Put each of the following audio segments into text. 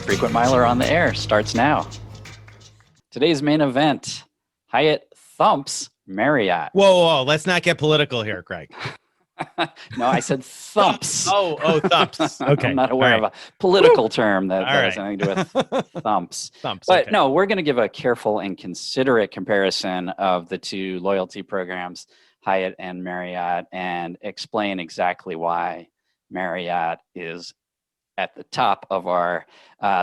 Frequent Miler on the Air starts now. Today's main event, Hyatt Thumps Marriott. Whoa, let's not get political here, Greg. No, I said thumps. Oh, thumps. Okay. I'm not aware of a political term that has anything to do with thumps. But okay. No, we're going to give a careful and considerate comparison of the two loyalty programs, Hyatt and Marriott, and explain exactly why Marriott is at the top of our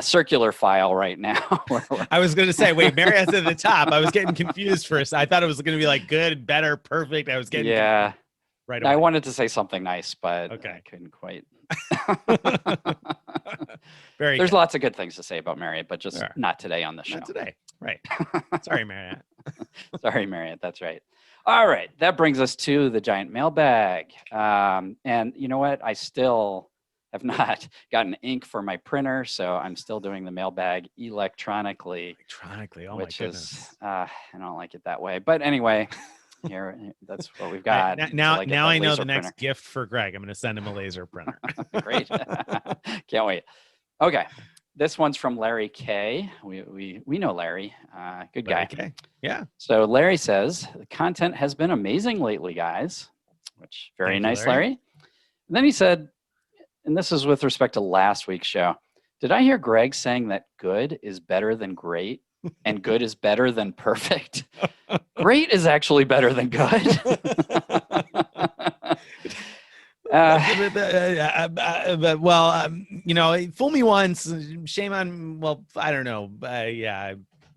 circular file right now. I was going to say, wait, Marriott's at the top. I was getting confused first. I thought it was going to be like good, better, perfect. I was getting confused right away. I wanted to say something nice, but I couldn't quite. There's lots of good things to say about Marriott, but just not today on the show. Not today. Right. Sorry, Marriott. Sorry, Marriott. That's right. All right. That brings us to the giant mailbag. And you know what? I still have not gotten ink for my printer, so I'm still doing the mailbag electronically. Oh, which my goodness. Is, I don't like it that way. But anyway, here, that's what we've got. Now I know the next gift for Greg. I'm going to send him a laser printer. Great. Can't wait. Okay. This one's from Larry K. We know Larry. Good guy. K. Yeah. So Larry says, the content has been amazing lately, guys, which very nice, Larry. And then he said, and this is with respect to last week's show, did I hear Greg saying that good is better than great and good is better than perfect? Great is actually better than good. Fool me once, shame on, I don't know.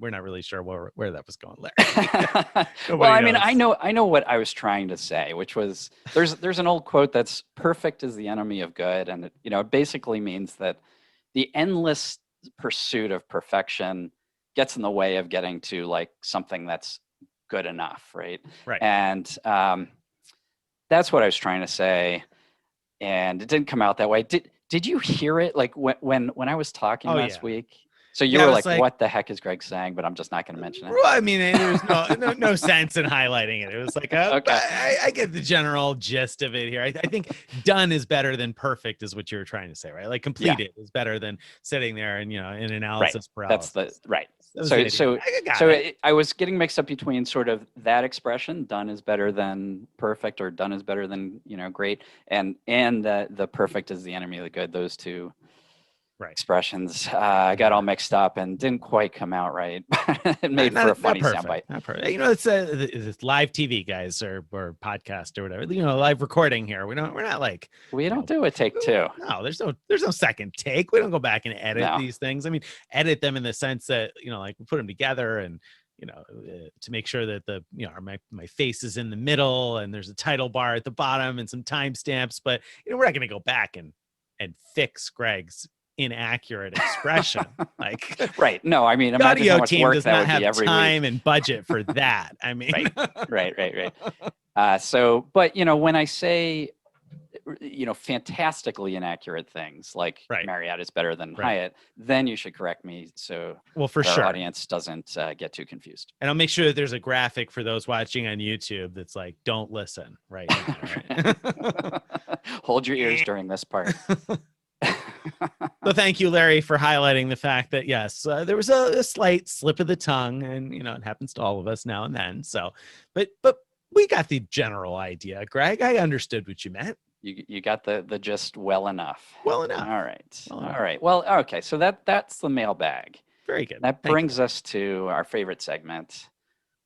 We're not really sure where that was going, Larry. Well, I mean, I know what I was trying to say, which was there's an old quote that's perfect is the enemy of good. And it basically means that the endless pursuit of perfection gets in the way of getting to like something that's good enough. Right. And that's what I was trying to say. And it didn't come out that way. Did you hear it? Like when I was talking last week? So you were like, what the heck is Greg saying? But I'm just not going to mention it. Well, I mean, there's no sense in highlighting it. It was like, I get the general gist of it here. I think done is better than perfect is what you were trying to say, right? Like completed is better than sitting there and, in analysis paralysis. That's So I was getting mixed up between sort of that expression, done is better than perfect, or done is better than, great. And the perfect is the enemy of the good. Those two expressions got all mixed up and didn't quite come out right. It made for a funny soundbite. Not perfect. It's live TV, guys, or podcast or whatever. Live recording here. We don't do a take two. No, there's no second take. We don't go back and edit these things. I mean, edit them in the sense that we put them together and to make sure that my face is in the middle and there's a title bar at the bottom and some timestamps. But we're not going to go back and fix Greg's inaccurate expression. Right. No, I mean, the audio team work does that not would have be every time week. and budget for that. I mean, right. But when I say, fantastically inaccurate things like Marriott is better than Hyatt, then you should correct me. So for sure, our audience doesn't get too confused. And I'll make sure that there's a graphic for those watching on YouTube that's like, don't listen right now, right? Hold your ears during this part. So thank you, Larry, for highlighting the fact that, yes, there was a slight slip of the tongue, and, it happens to all of us now and then. So, but we got the general idea, Greg. I understood what you meant. You got the gist well enough. Well enough. All right. Well, okay. So that's the mailbag. Very good. That brings us to our favorite segment.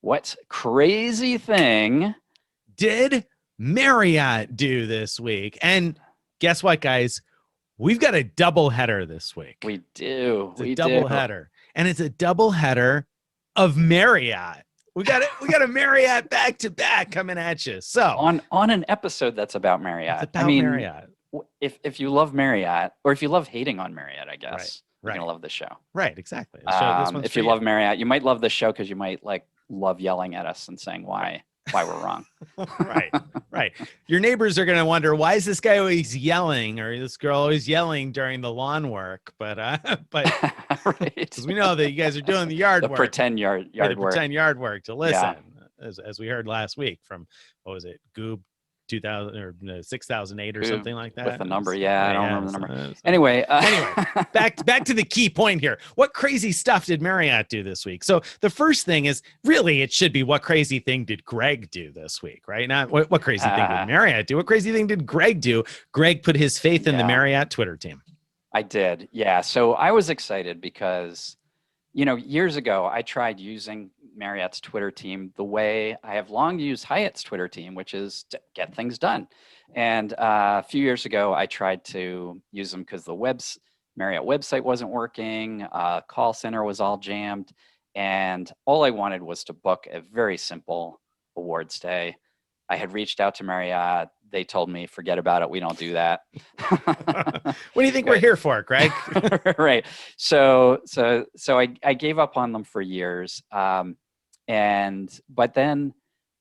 What crazy thing did Marriott do this week? And guess what, guys? We've got a double header this week. We do. It's a double header. And it's a double header of Marriott. We got a Marriott back to back coming at you. So on an episode that's about Marriott. It's about Marriott. If you love Marriott, or if you love hating on Marriott, I guess you're gonna love the show. Right, exactly. If you love Marriott, you might love the show because you might love yelling at us and saying why we're wrong. Right. Your neighbors are going to wonder, why is this guy always yelling or this girl always yelling during the lawn work? But because we know that you guys are doing the yard work. Pretend yard work. Pretend yard work to listen, as we heard last week from, what was it? Goob 2000 or 6008 or something like that. With the number, yeah, I don't remember the number. Anyway, back to the key point here. What crazy stuff did Marriott do this week? So the first thing is, really, it should be, what crazy thing did Greg do this week, right? Not what crazy thing did Marriott do? What crazy thing did Greg do? Greg put his faith in the Marriott Twitter team. I did, yeah. So I was excited because, years ago, I tried using Marriott's Twitter team the way I have long used Hyatt's Twitter team, which is to get things done. And a few years ago, I tried to use them because the Marriott website wasn't working, call center was all jammed, and all I wanted was to book a very simple award stay. I had reached out to Marriott. They told me, forget about it. We don't do that. What do you think we're here for, Greg? Right. So I gave up on them for years. But then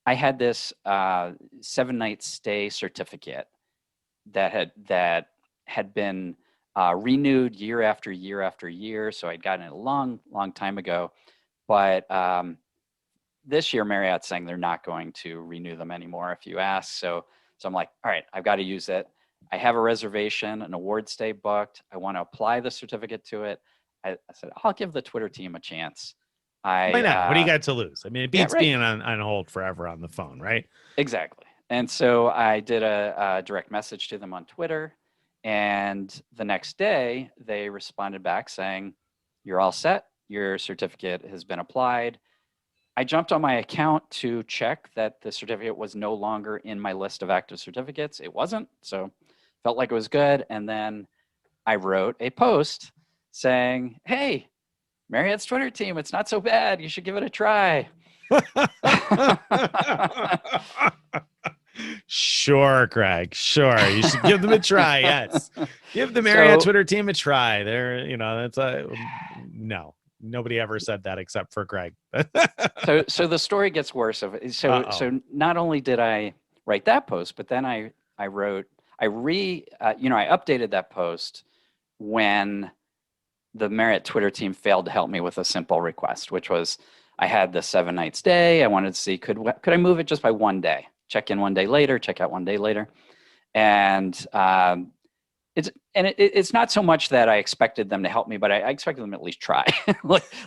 I had this 7-night stay certificate that had been renewed year after year after year. So I'd gotten it a long time ago. But this year, Marriott's saying they're not going to renew them anymore if you ask. So I'm like, all right, I've got to use it. I have a reservation, an award stay booked. I want to apply the certificate to it. I said, I'll give the Twitter team a chance. Why not? What do you got to lose? I mean, it beats right. being on hold forever on the phone, right? Exactly. And so I did a direct message to them on Twitter. And the next day, they responded back saying, you're all set. Your certificate has been applied. I jumped on my account to check that the certificate was no longer in my list of active certificates. It wasn't, so felt like it was good. And then I wrote a post saying, hey, Marriott's Twitter team, it's not so bad. You should give it a try. Sure, Greg. Sure. You should give them a try. Yes. Give the Marriott Twitter team a try. That's no. Nobody ever said that except for Greg. So the story gets worse. So not only did I write that post, but then I updated that post when the Marriott Twitter team failed to help me with a simple request, which was I had the 7-night stay. I wanted to see could I move it just by one day? Check in one day later, check out one day later, and it's not so much that I expected them to help me, but I expected them to at least try,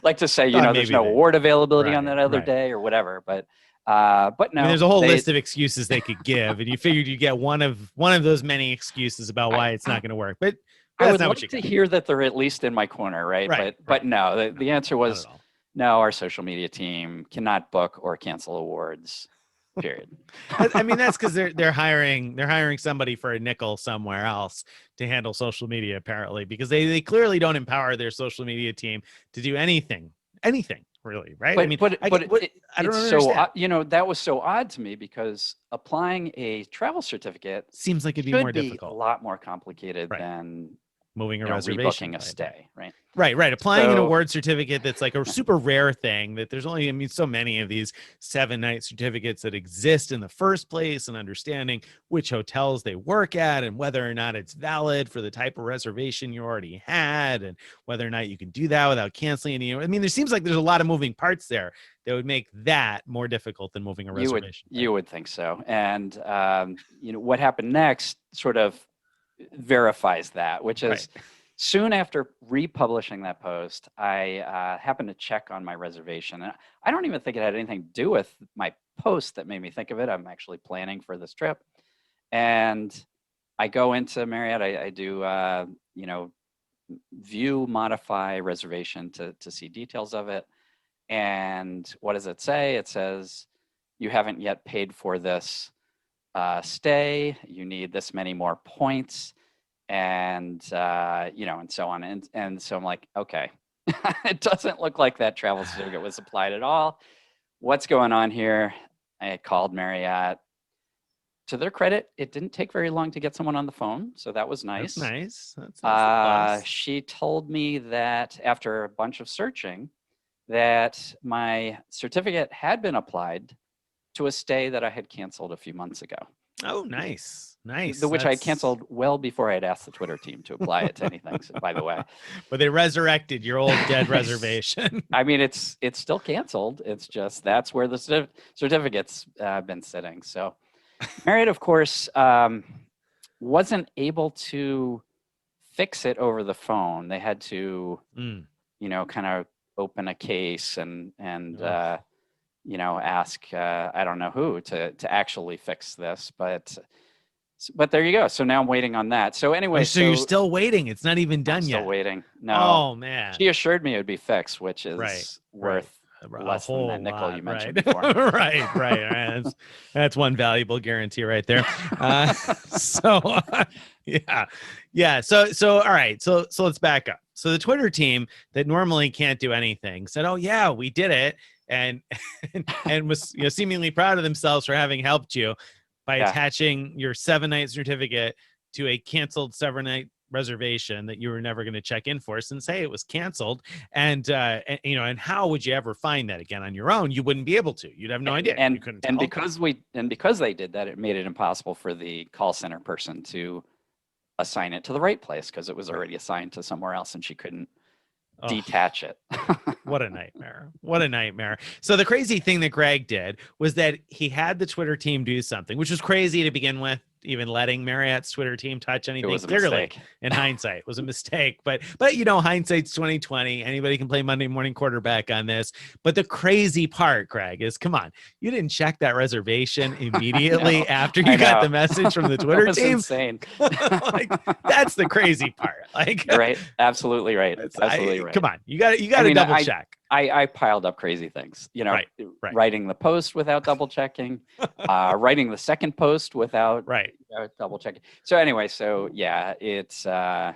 like to say, there's no award availability on that other day or whatever. But no, I mean, there's a whole list of excuses they could give, and you figured you'd get one of those many excuses about why it's not going to work. But I would love to hear that they're at least in my corner, right? But no, the answer was no. Our social media team cannot book or cancel awards. Period. I mean, that's because they're hiring somebody for a nickel somewhere else to handle social media, apparently, because they clearly don't empower their social media team to do anything really, right? I don't understand. So that was so odd to me because applying a travel certificate seems like it'd be more difficult, a lot more complicated than moving a reservation, rebooking a stay, right? Right. Applying an award certificate that's like a super rare thing that there's only, so many of these 7-night certificates that exist in the first place, and understanding which hotels they work at and whether or not it's valid for the type of reservation you already had, and whether or not you can do that without canceling any. I mean, there seems like there's a lot of moving parts there that would make that more difficult than moving a reservation. You would think so. And, what happened next sort of verifies that, which is soon after republishing that post, I happened to check on my reservation. And I don't even think it had anything to do with my post that made me think of it. I'm actually planning for this trip. And I go into Marriott, I do, view, modify reservation to see details of it. And what does it say? It says, you haven't yet paid for this stay, you need this many more points, and and so on. And so I'm like, okay, it doesn't look like that travel certificate was applied at all. What's going on here? I called Marriott. To their credit, it didn't take very long to get someone on the phone, so that was nice. That's nice. She told me that after a bunch of searching, that my certificate had been applied to a stay that I had canceled a few months ago. Oh, nice. Which I had canceled well before I had asked the Twitter team to apply it to anything, by the way. But they resurrected your old dead reservation. I mean, it's still canceled. It's just that's where the certificate's been sitting. So Marriott, of course, wasn't able to fix it over the phone. They had to, kind of open a case and ask I don't know who to actually fix this, but there you go. So now I'm waiting on that. So anyway, so you're still waiting. It's not even done I'm yet. Still waiting. No. Oh man. She assured me it would be fixed, which is worth less than that nickel you mentioned before. right. That's one valuable guarantee right there. Yeah. So all right. So let's back up. So the Twitter team that normally can't do anything said, "Oh yeah, we did it," and was seemingly proud of themselves for having helped you by attaching your 7-night certificate to a canceled 7-night reservation that you were never going to check in for, since hey, it was canceled. And how would you ever find that again on your own? You wouldn't be able to. You'd have no idea. And you couldn't and because they did that, it made it impossible for the call center person to assign it to the right place, because it was already assigned to somewhere else and she couldn't detach it. What a nightmare. So the crazy thing that Greg did was that he had the Twitter team do something, which was crazy to begin with. Even letting Marriott's Twitter team touch anything, it was clearly in hindsight was a mistake. But hindsight's 2020. Anybody can play Monday morning quarterback on this. But the crazy part, Greg, is come on, you didn't check that reservation immediately after you got the message from the Twitter team. Insane. That's the crazy part. Right, absolutely right. Absolutely right. Come on, you got to double check. I piled up crazy things, writing the post without double checking, writing the second post without double checking. So anyway, it's moral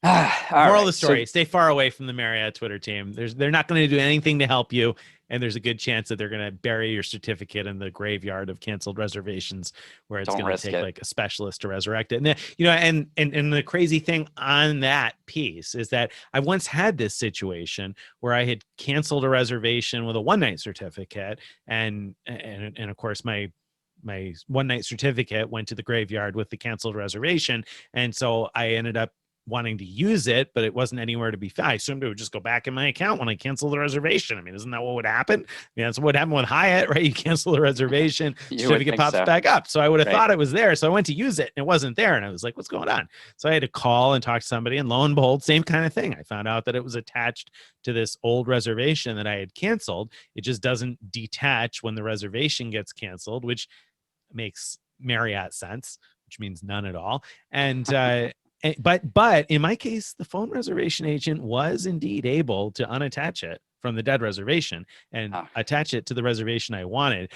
of the story: stay far away from the Marriott Twitter team. They're not going to do anything to help you, and there's a good chance that they're going to bury your certificate in the graveyard of canceled reservations, where it's going to take like a specialist to resurrect it. And and the crazy thing on that piece is that I once had this situation where I had canceled a reservation with a 1-night certificate, and of course my 1-night certificate went to the graveyard with the canceled reservation, and so I ended up wanting to use it, but it wasn't anywhere to be found. I assumed it would just go back in my account when I cancel the reservation. I mean, isn't that what would happen? That's what happened with Hyatt, right? You cancel the reservation, certificate pops back up. So I would have thought it was there. So I went to use it and it wasn't there. And I was like, what's going on? So I had to call and talk to somebody, and lo and behold, same kind of thing. I found out that it was attached to this old reservation that I had canceled. It just doesn't detach when the reservation gets canceled, which makes Marriott sense, which means none at all. And, but in my case, the phone reservation agent was indeed able to unattach it from the dead reservation and attach it to the reservation I wanted,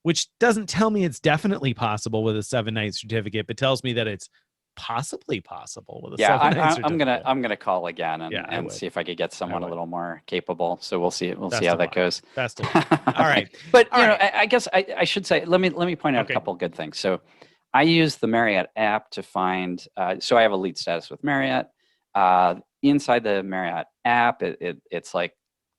which doesn't tell me it's definitely possible with a 7-night certificate, but tells me that it's possibly possible with a 7-night certificate. I'm gonna call again and see if I could get someone a little more capable. So we'll see how that goes. Best of luck. All right. But I guess I should say, let me point out a couple good things. So I use the Marriott app to find, so I have elite status with Marriott. Inside the Marriott app, it's like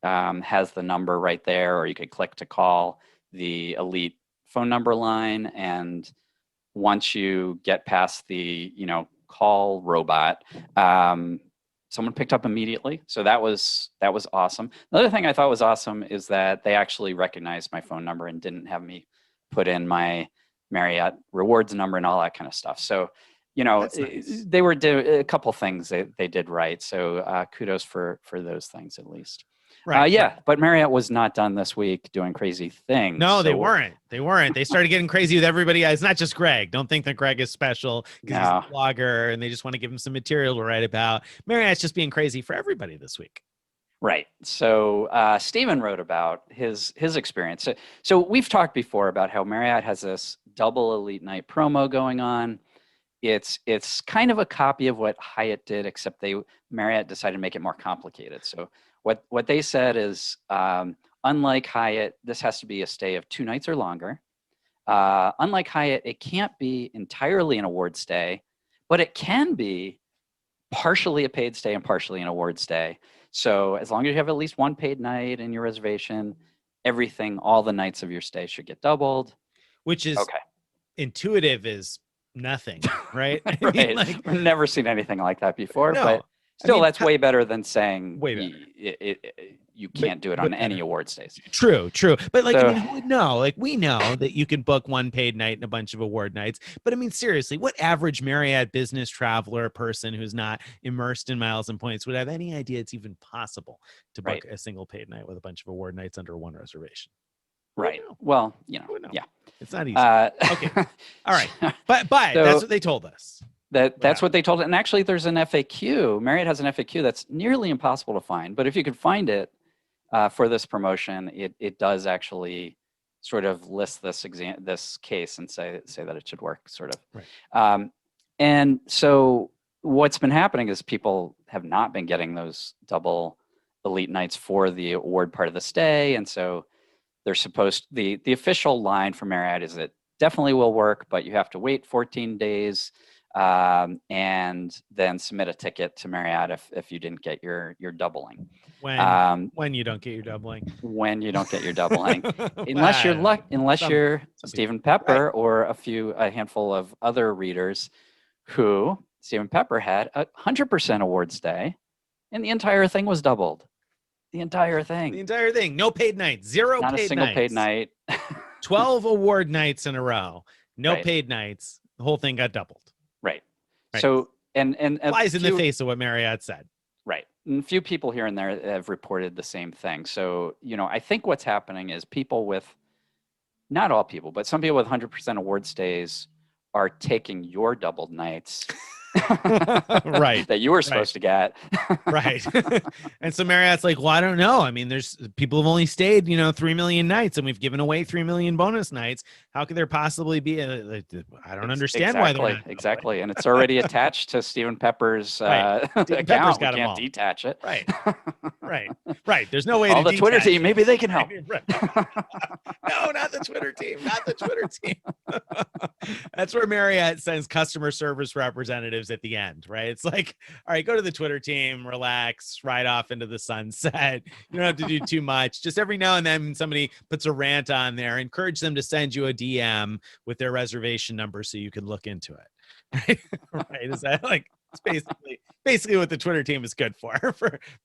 has the number right there, or you could click to call the elite phone number line. And once you get past the, call robot, someone picked up immediately. So that was awesome. The other thing I thought was awesome is that they actually recognized my phone number and didn't have me put in my Marriott rewards number and all that kind of stuff. So, nice. They were a couple things they did right. So kudos for those things at least. Right. But Marriott was not done this week doing crazy things. No, they weren't. They started getting crazy with everybody. It's not just Greg. Don't think that Greg is special because he's a blogger and they just want to give him some material to write about. Marriott's just being crazy for everybody this week. Right. So Stephen wrote about his experience. So we've talked before about how Marriott has this double elite night promo going on. It's kind of a copy of what Hyatt did, except Marriott decided to make it more complicated. So what they said is, unlike Hyatt, this has to be a stay of 2 nights or longer. Unlike Hyatt, it can't be entirely an award stay, but it can be partially a paid stay and partially an award stay. So as long as you have at least one paid night in your reservation, all the nights of your stay should get doubled. Which is intuitive as nothing, right? Right. I've never seen anything like that before, but still, that's way better than saying you can't do it on any award stays. True. But like, So, I mean, who would know? Like, we know that you can book one paid night and a bunch of award nights. But I mean, seriously, what average Marriott business traveler person who's not immersed in miles and points would have any idea it's even possible to book a single paid night with a bunch of award nights under one reservation? Right. Well, yeah, it's not easy. Okay. All right. But so, that's what they told us. That's what they told us. And actually, there's an FAQ. Marriott has an FAQ that's nearly impossible to find. But if you could find it for this promotion, it does actually sort of list this case and say that it should work, sort of. Right. And so what's been happening is people have not been getting those double elite nights for the award part of the stay, and so they're supposed. The official line from Marriott is it definitely will work, but you have to wait 14 days. And then submit a ticket to Marriott if you didn't get your doubling. When you don't get your doubling. When you don't get your doubling, unless you're Stephen Pepper or a handful of other readers who Stephen Pepper had 100% award stay, and the entire thing was doubled. The entire thing. No paid nights. Zero Not paid a single nights. paid night. 12 award nights in a row. No paid nights. The whole thing got doubled. Right. So and flies in the face of what Marriott said. Right. And a few people here and there have reported the same thing. So, I think what's happening is people with, not all people, but some people with 100% award stays are taking your doubled nights. Right. That you were supposed to get. Right. And so Marriott's like, well, I don't know. I mean, there's people have only stayed, 3 million nights, and we've given away 3 million bonus nights. How could there possibly be I don't understand why they're not. Exactly. And it's already attached to Stephen Pepper's account. We can't detach it. Right. There's no way to the Twitter team, maybe they can help. No, not the Twitter team. That's where Marriott sends customer service representatives at the end, right? It's like, all right, go to the Twitter team, relax, ride off into the sunset. You don't have to do too much. Just every now and then somebody puts a rant on there, encourage them to send you a DM with their reservation number so you can look into it. Right? Is that like, it's basically what the Twitter team is good for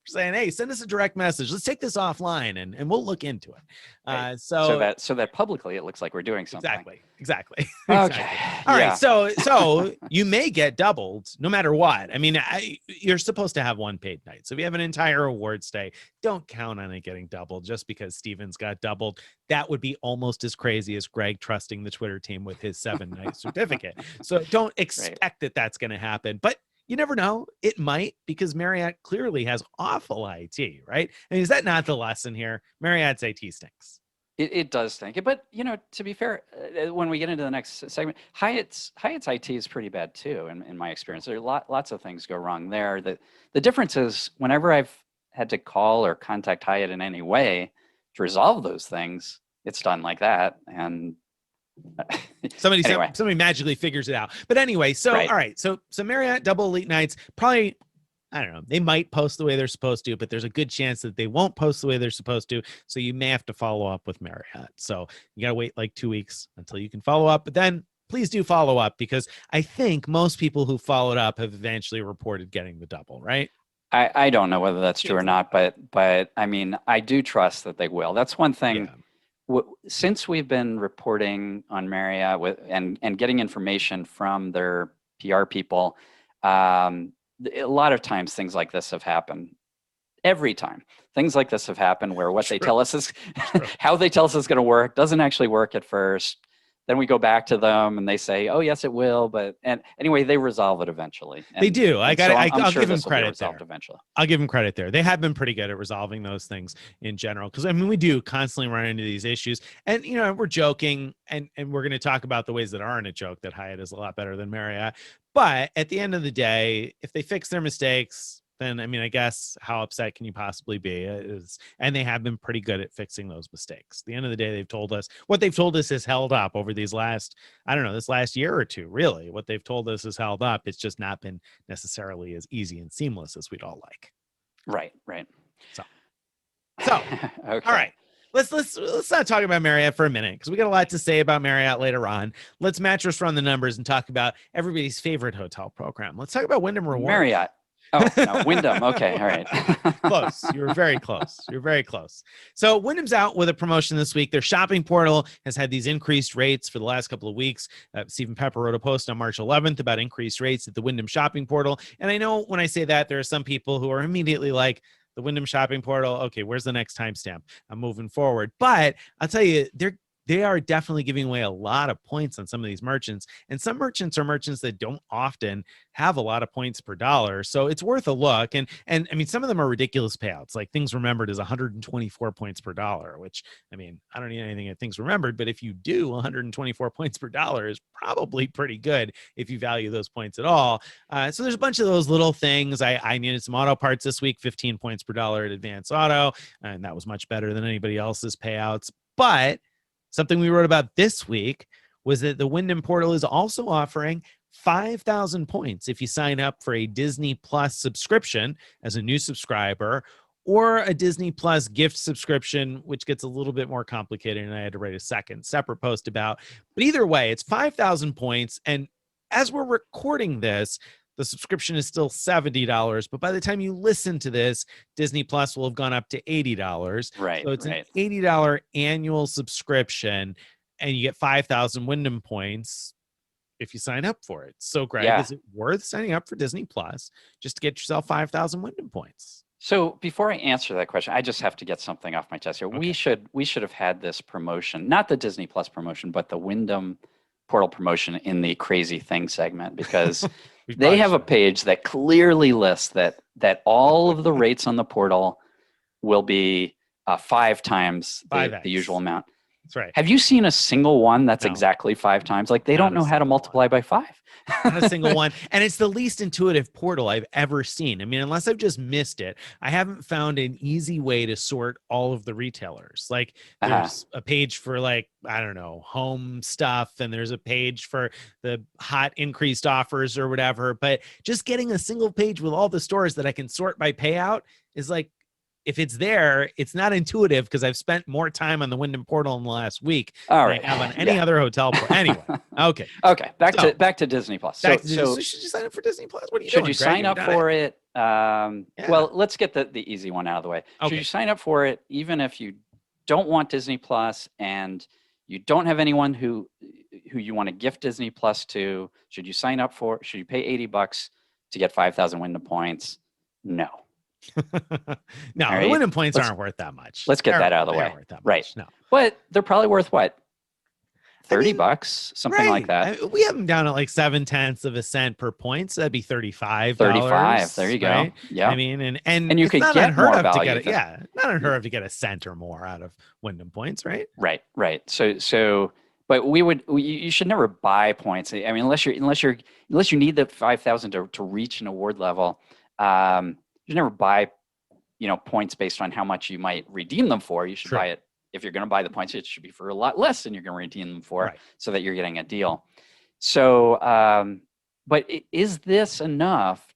saying, hey, send us a direct message. Let's take this offline and we'll look into it. Right. So that publicly it looks like we're doing something. Exactly. Okay. All right. So you may get doubled no matter what. I mean, you're supposed to have one paid night. So if you have an entire award stay, don't count on it getting doubled just because Steven's got doubled. That would be almost as crazy as Greg trusting the Twitter team with his 7-night certificate. So don't expect that that's going to happen. But you never know. It might, because Marriott clearly has awful IT, right? I mean, is that not the lesson here? Marriott's IT stinks. It does stink. But, to be fair, when we get into the next segment, Hyatt's IT is pretty bad too, in my experience. There are lots of things go wrong there. The difference is whenever I've had to call or contact Hyatt in any way to resolve those things, it's done like that. And somebody magically figures it out. But anyway, all right. So Marriott double elite nights, probably, I don't know, they might post the way they're supposed to, but there's a good chance that they won't post the way they're supposed to. So you may have to follow up with Marriott. So you got to wait like 2 weeks until you can follow up. But then please do follow up, because I think most people who followed up have eventually reported getting the double, right? I don't know whether that's true or not, but I mean, I do trust that they will. That's one thing. Yeah. Since we've been reporting on Marriott and getting information from their PR people, a lot of times things like this have happened. Every time things like this have happened where what they tell us is how they tell us it's going to work doesn't actually work at first. Then we go back to them and they say, "Oh, yes, it will." And anyway, they resolve it eventually. They do. I'll sure give them credit there. Eventually. I'll give them credit there. They have been pretty good at resolving those things in general. Because I mean, we do constantly run into these issues, and we're joking, and we're going to talk about the ways that aren't a joke, that Hyatt is a lot better than Marriott. But at the end of the day, if they fix their mistakes, then I mean, I guess how upset can you possibly be? And they have been pretty good at fixing those mistakes. At the end of the day, what they've told us has held up over this last year or two, really. What they've told us has held up. It's just not been necessarily as easy and seamless as we'd all like. Right. So okay. All right. Let's not talk about Marriott for a minute, because we got a lot to say about Marriott later on. Let's Mattress run the numbers and talk about everybody's favorite hotel program. Let's talk about Wyndham Rewards. Oh, no, Wyndham. Okay, all right. Close. You were very close. You're very close. So Wyndham's out with a promotion this week. Their shopping portal has had these increased rates for the last couple of weeks. Stephen Pepper wrote a post on March 11th about increased rates at the Wyndham shopping portal. And I know when I say that, there are some people who are immediately like, the Wyndham shopping portal, okay, where's the next timestamp? I'm moving forward. But I'll tell you, they are definitely giving away a lot of points on some of these merchants. And some merchants are merchants that don't often have a lot of points per dollar. So it's worth a look. And I mean, some of them are ridiculous payouts. Like Things Remembered is 124 points per dollar, which, I mean, I don't need anything at Things Remembered, but if you do, 124 points per dollar is probably pretty good if you value those points at all. So there's a bunch of those little things. I needed some auto parts this week, 15 points per dollar at Advance Auto. And that was much better than anybody else's payouts. But something we wrote about this week was that the Wyndham portal is also offering 5,000 points if you sign up for a Disney Plus subscription as a new subscriber, or a Disney Plus gift subscription, which gets a little bit more complicated, and I had to write a separate post about. But either way, it's 5,000 points, and as we're recording this, the subscription is still $70, but by the time you listen to this, Disney Plus will have gone up to $80. Right. So it's right. an $80 annual subscription, and you get 5,000 Wyndham points if you sign up for it. So, Greg, is it worth signing up for Disney Plus just to get yourself 5,000 Wyndham points? So before I answer that question, I just have to get something off my chest here. Okay. We should have had this promotion, not the Disney Plus promotion, but the Wyndham portal promotion in the crazy thing segment, because they have a page that clearly lists that all of the rates on the portal will be 5 times the usual amount. That's right. Have you seen a single one that's exactly 5 times? Like, they don't know how to multiply by 5. Not a single one. And it's the least intuitive portal I've ever seen. I mean, unless I've just missed it, I haven't found an easy way to sort all of the retailers. Like, there's a page for, like, I don't know, home stuff, and there's a page for the hot increased offers or whatever. But just getting a single page with all the stores that I can sort by payout is like, if it's there, it's not intuitive, because I've spent more time on the Wyndham portal in the last week than I have on any other hotel portal. Anyway, okay. Back to Disney Plus. So should you sign up for Disney Plus? What are you should doing, you sign up for it? Well, let's get the easy one out of the way. Okay. Should you sign up for it even if you don't want Disney Plus and you don't have anyone who you want to gift Disney Plus to? Should you sign up for? Should you pay $80 to get 5,000 Wyndham points? No. No, right? The Wyndham points aren't worth that much. Let's get that out of the way. Worth that much. Right. No. But they're probably worth what? $30, something like that. We have them down at like 0.7 cents per point, so that'd be $35. There you go. Right? Yeah. I mean, and you could get more value. Not unheard of to get a cent or more out of Wyndham points, right? Right. So, but you should never buy points. I mean, unless you need the 5,000 to reach an award level. You never buy, points based on how much you might redeem them for. You should buy it. If you're going to buy the points, it should be for a lot less than you're going to redeem them for, so that you're getting a deal. So, but is this enough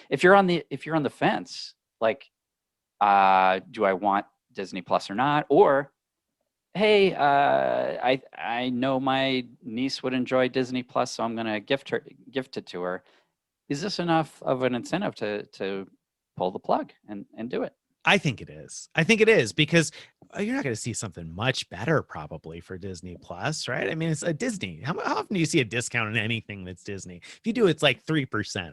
if you're on the fence, like, do I want Disney Plus or not? Or, hey, I know my niece would enjoy Disney Plus, so I'm going to gift it to her. Is this enough of an incentive to pull the plug and do it? I think it is, because you're not going to see something much better probably for Disney Plus, right? I mean, it's a Disney. How often do you see a discount on anything that's Disney? If you do, it's like 3%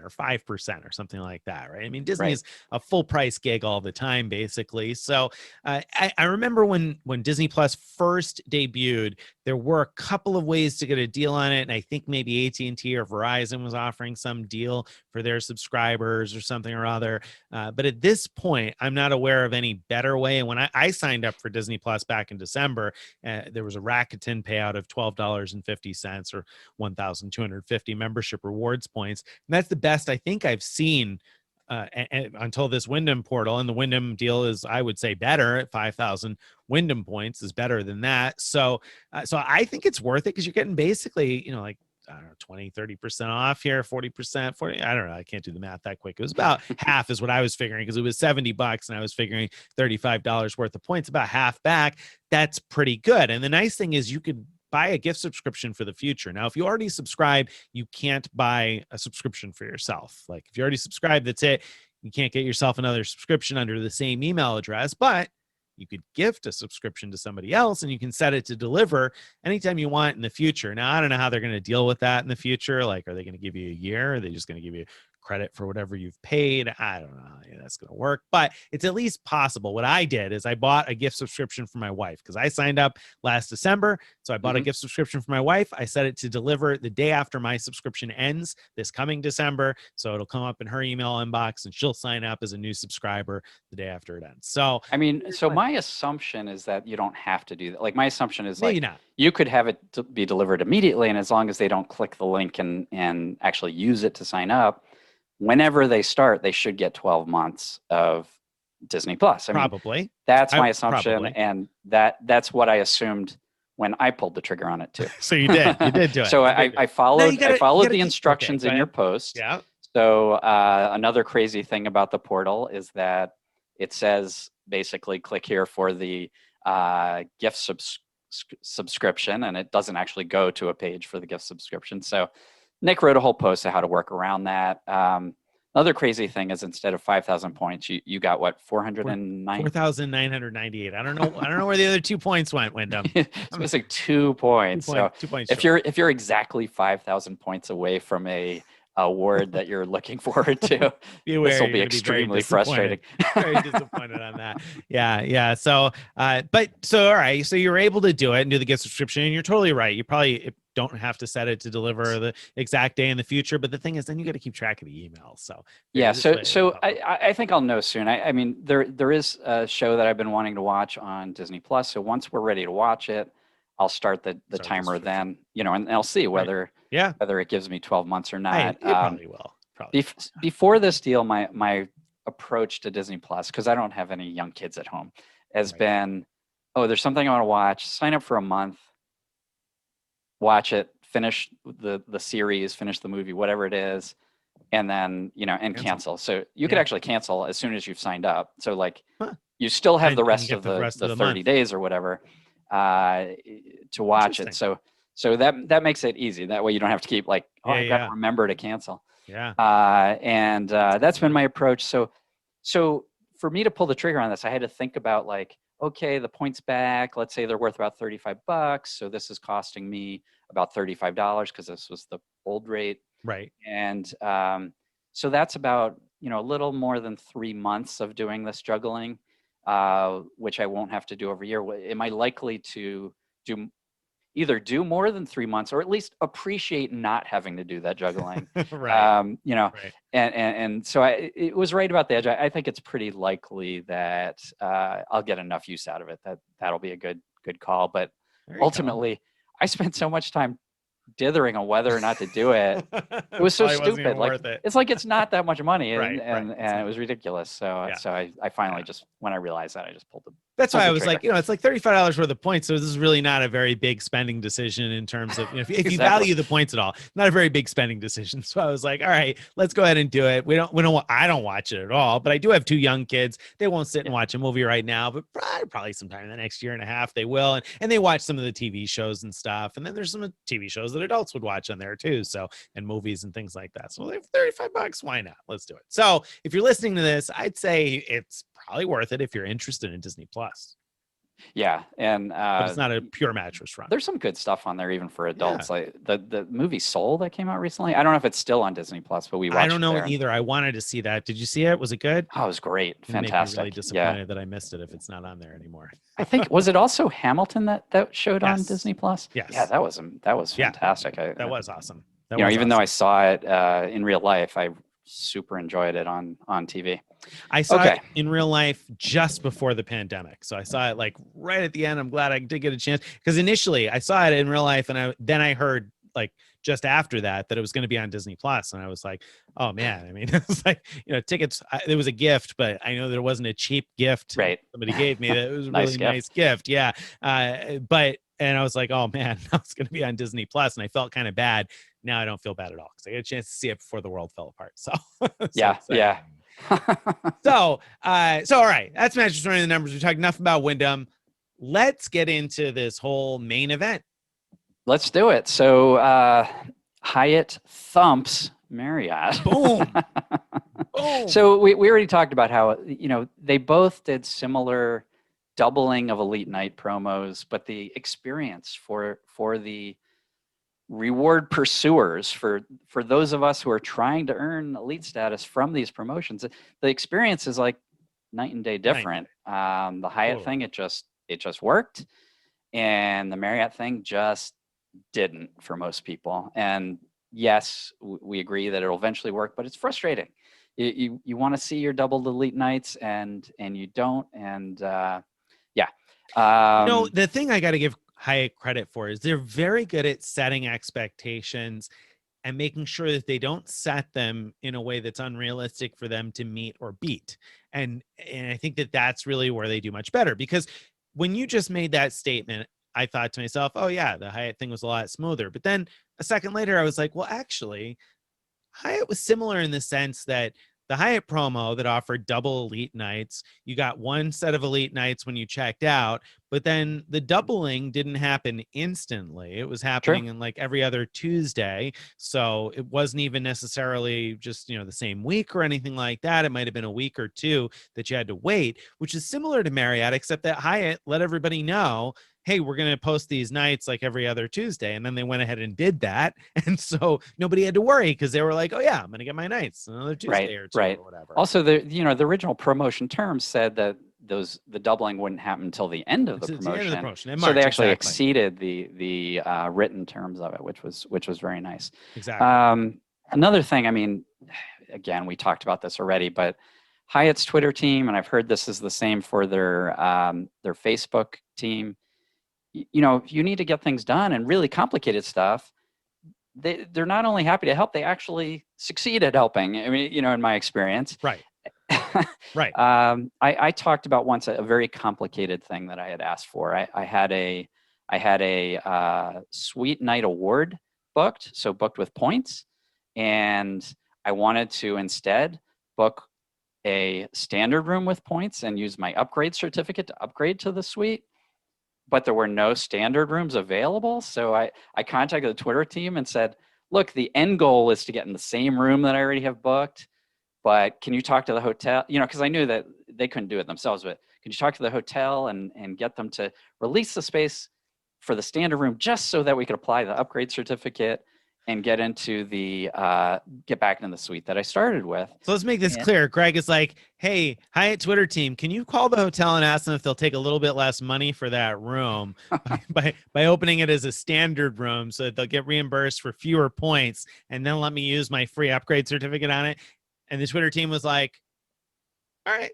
or 5% or something like that, right? I mean, Disney is a full price gig all the time, basically. So I remember when Disney Plus first debuted, there were a couple of ways to get a deal on it, and I think maybe AT&T or Verizon was offering some deal for their subscribers or something or other. But at this point, I'm not aware of any better way. And when I signed up for Disney Plus back in December, there was a Rakuten payout of $12.50 or 1,250 membership rewards points. And that's the best I think I've seen until this Wyndham portal. And the Wyndham deal is, I would say, better at 5,000 Wyndham points is better than that. So I think it's worth it, because you're getting basically, like, I don't know, 20, 30% off here, 40%, 40. I don't know. I can't do the math that quick. It was about half is what I was figuring, because it was $70 and I was figuring $35 worth of points, about half back. That's pretty good. And the nice thing is you could buy a gift subscription for the future. Now, if you already subscribe, you can't buy a subscription for yourself. Like if you already subscribed, that's it. You can't get yourself another subscription under the same email address, but you could gift a subscription to somebody else and you can set it to deliver anytime you want in the future. Now, I don't know how they're going to deal with that in the future. Like, are they going to give you a year? Are they just going to give you credit for whatever you've paid? I don't know how that's going to work, but it's at least possible. What I did is I bought a gift subscription for my wife because I signed up last December. So I bought a gift subscription for my wife. I set it to deliver the day after my subscription ends this coming December. So it'll come up in her email inbox and she'll sign up as a new subscriber the day after it ends. So, I mean, so my assumption is that you don't have to do that. Like my assumption is maybe like not. you could have it be delivered immediately. And as long as they don't click the link and actually use it to sign up, whenever they start, they should get 12 months of Disney Plus. I mean, Probably. that's my assumption. Probably. And that's what I assumed when I pulled the trigger on it too. So you did do it. So I followed the instructions in your post. Yeah. So another crazy thing about the portal is that it says basically click here for the gift subscription, and it doesn't actually go to a page for the gift subscription. So Nick wrote a whole post on how to work around that. Another crazy thing is instead of 5,000 points, you got what, 4,998. I don't know where the other 2 points went, Wyndham. It's missing 2 points. 2 points. If you're exactly 5,000 points away from a award that you're looking forward to, this will be extremely frustrating. Very disappointed on that. Yeah. So, all right. So you were able to do it and do the gift subscription, and you're totally right. You probably don't have to set it to deliver the exact day in the future. But the thing is, then you got to keep track of the emails. So yeah. So I think I'll know soon. I mean, there is a show that I've been wanting to watch on Disney Plus. So once we're ready to watch it, I'll start the timer then, and I'll see whether it gives me 12 months or not. It probably will. Before this deal, my approach to Disney Plus, because I don't have any young kids at home, has been, there's something I want to watch, sign up for a month, watch it, finish the series, finish the movie, whatever it is, and then, and cancel. So you could actually cancel as soon as you've signed up. So like you still have the rest of the 30 month. days or whatever to watch it. So that makes it easy. That way you don't have to keep like, I got to remember to cancel. Yeah. And that's been my approach. So for me to pull the trigger on this, I had to think about like, okay, the points back, let's say they're worth about $35. So this is costing me about $35 because this was the old rate. Right. And so that's about, a little more than 3 months of doing this juggling, which I won't have to do every year. Am I likely to either do more than 3 months or at least appreciate not having to do that juggling? Right. Right. And so it was right about the edge. I think it's pretty likely that I'll get enough use out of it that'll be a good call. But ultimately, I spent so much time dithering on whether or not to do it. It was so stupid. Like it's like it's not that much money, and it was ridiculous. So I finally just, when I realized that, I just pulled the. That's why I was like, it's like $35 worth of points. So this is really not a very big spending decision in terms of, if you value the points at all, not a very big spending decision. So I was like, all right, let's go ahead and do it. I don't watch it at all, but I do have 2 young kids. They won't sit and watch a movie right now, but probably sometime in the next year and a half they will. And they watch some of the TV shows and stuff. And then there's some TV shows that adults would watch on there too. So, and movies and things like that. So $35, why not? Let's do it. So if you're listening to this, I'd say it's probably worth it if you're interested in Disney Plus. Yeah, and but it's not a pure mattress run. There's some good stuff on there even for adults. Like the movie Soul that came out recently. I don't know if it's still on Disney Plus, but we watched it. I don't know either. I wanted to see that. Did you see it? Was it good? Oh, it was great. Fantastic. I'm really disappointed that I missed it if it's not on there anymore. I think, was it also Hamilton that showed on Disney Plus? Yes. Yeah, that was fantastic. That was awesome. Even though I saw it in real life, I super enjoyed it on TV. I saw it in real life just before the pandemic. So I saw it like right at the end. I'm glad I did get a chance, because initially I saw it in real life, and then I heard like just after that it was going to be on Disney Plus, and I was like, oh man, I mean, it was like, tickets, it was a gift, but I know there wasn't a cheap gift somebody gave me. That it was a really nice gift. Yeah. And I was like, oh man, now it's going to be on Disney Plus, and I felt kind of bad. Now I don't feel bad at all because I got a chance to see it before the world fell apart. So yeah. So all right, that's Mattress running the numbers. We talked enough about Wyndham. Let's get into this whole main event. Let's do it. So Hyatt Thumps Marriott. Boom. Boom. So we already talked about how, they both did similar doubling of elite night promos, but the experience for the reward pursuers, for those of us who are trying to earn elite status from these promotions, the experience is like night and day different. The Hyatt thing, it just worked, and the Marriott thing just didn't for most people. And yes, we agree that it'll eventually work, but it's frustrating. You want to see your doubled elite nights, and you don't. And yeah. The thing I got to give Hyatt credit for is they're very good at setting expectations and making sure that they don't set them in a way that's unrealistic for them to meet or beat. And I think that that's really where they do much better, because when you just made that statement, I thought to myself, oh yeah, the Hyatt thing was a lot smoother. But then a second later, I was like, well, actually, Hyatt was similar in the sense that the Hyatt promo that offered double elite nights, you got one set of elite nights when you checked out, but then the doubling didn't happen instantly. It was happening in like every other Tuesday. So it wasn't even necessarily just, the same week or anything like that. It might've been a week or two that you had to wait, which is similar to Marriott, except that Hyatt let everybody know, hey, we're going to post these nights like every other Tuesday. And then they went ahead and did that. And so nobody had to worry, because they were like, oh yeah, I'm going to get my nights another Tuesday or two or whatever. Also, the original promotion terms said that the doubling wouldn't happen until the end of the promotion. So they actually exceeded the written terms of it, which was very nice. Exactly. Another thing, I mean, again, we talked about this already, but Hyatt's Twitter team, and I've heard this is the same for their Facebook team. If you need to get things done and really complicated stuff, they're not only happy to help, they actually succeed at helping. I mean, in my experience. Right. Right. I talked about once a very complicated thing that I had asked for. I had a suite night award booked with points, and I wanted to instead book a standard room with points and use my upgrade certificate to upgrade to the suite. But there were no standard rooms available. So I contacted the Twitter team and said, look, the end goal is to get in the same room that I already have booked, but can you talk to the hotel? Because I knew that they couldn't do it themselves, but can you talk to the hotel and get them to release the space for the standard room just so that we could apply the upgrade certificate and get back into the suite that I started with. So let's make this clear. Greg is like, hey, Hyatt Twitter team, can you call the hotel and ask them if they'll take a little bit less money for that room by opening it as a standard room, so that they'll get reimbursed for fewer points, and then let me use my free upgrade certificate on it? And the Twitter team was like, all right.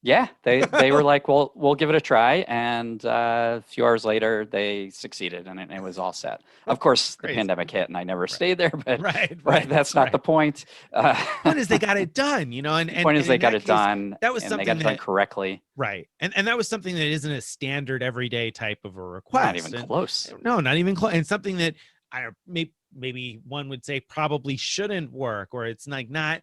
Yeah, they were like, well, we'll give it a try. And a few hours later, they succeeded, and it was all set. Of course, the pandemic hit, and I never stayed there, but that's not the point. The point is they got it done, and the point is they got it done. That was something they got it done correctly. Right. And that was something that isn't a standard everyday type of a request. Not even close. No, not even close. And something that maybe one would say probably shouldn't work, or it's like not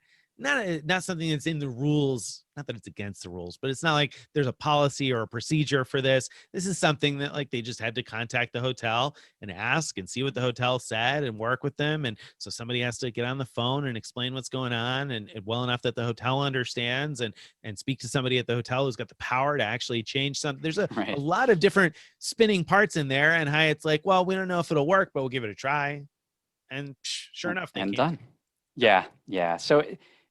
something that's in the rules. Not that it's against the rules, but it's not like there's a policy or a procedure for this. This is something that like they just had to contact the hotel and ask and see what the hotel said and work with them. And so somebody has to get on the phone and explain what's going on, and well enough that the hotel understands, and speak to somebody at the hotel who's got the power to actually change something. There's a lot of different spinning parts in there. And Hyatt's like, well, we don't know if it'll work, but we'll give it a try. And sure enough, they done. Yeah. So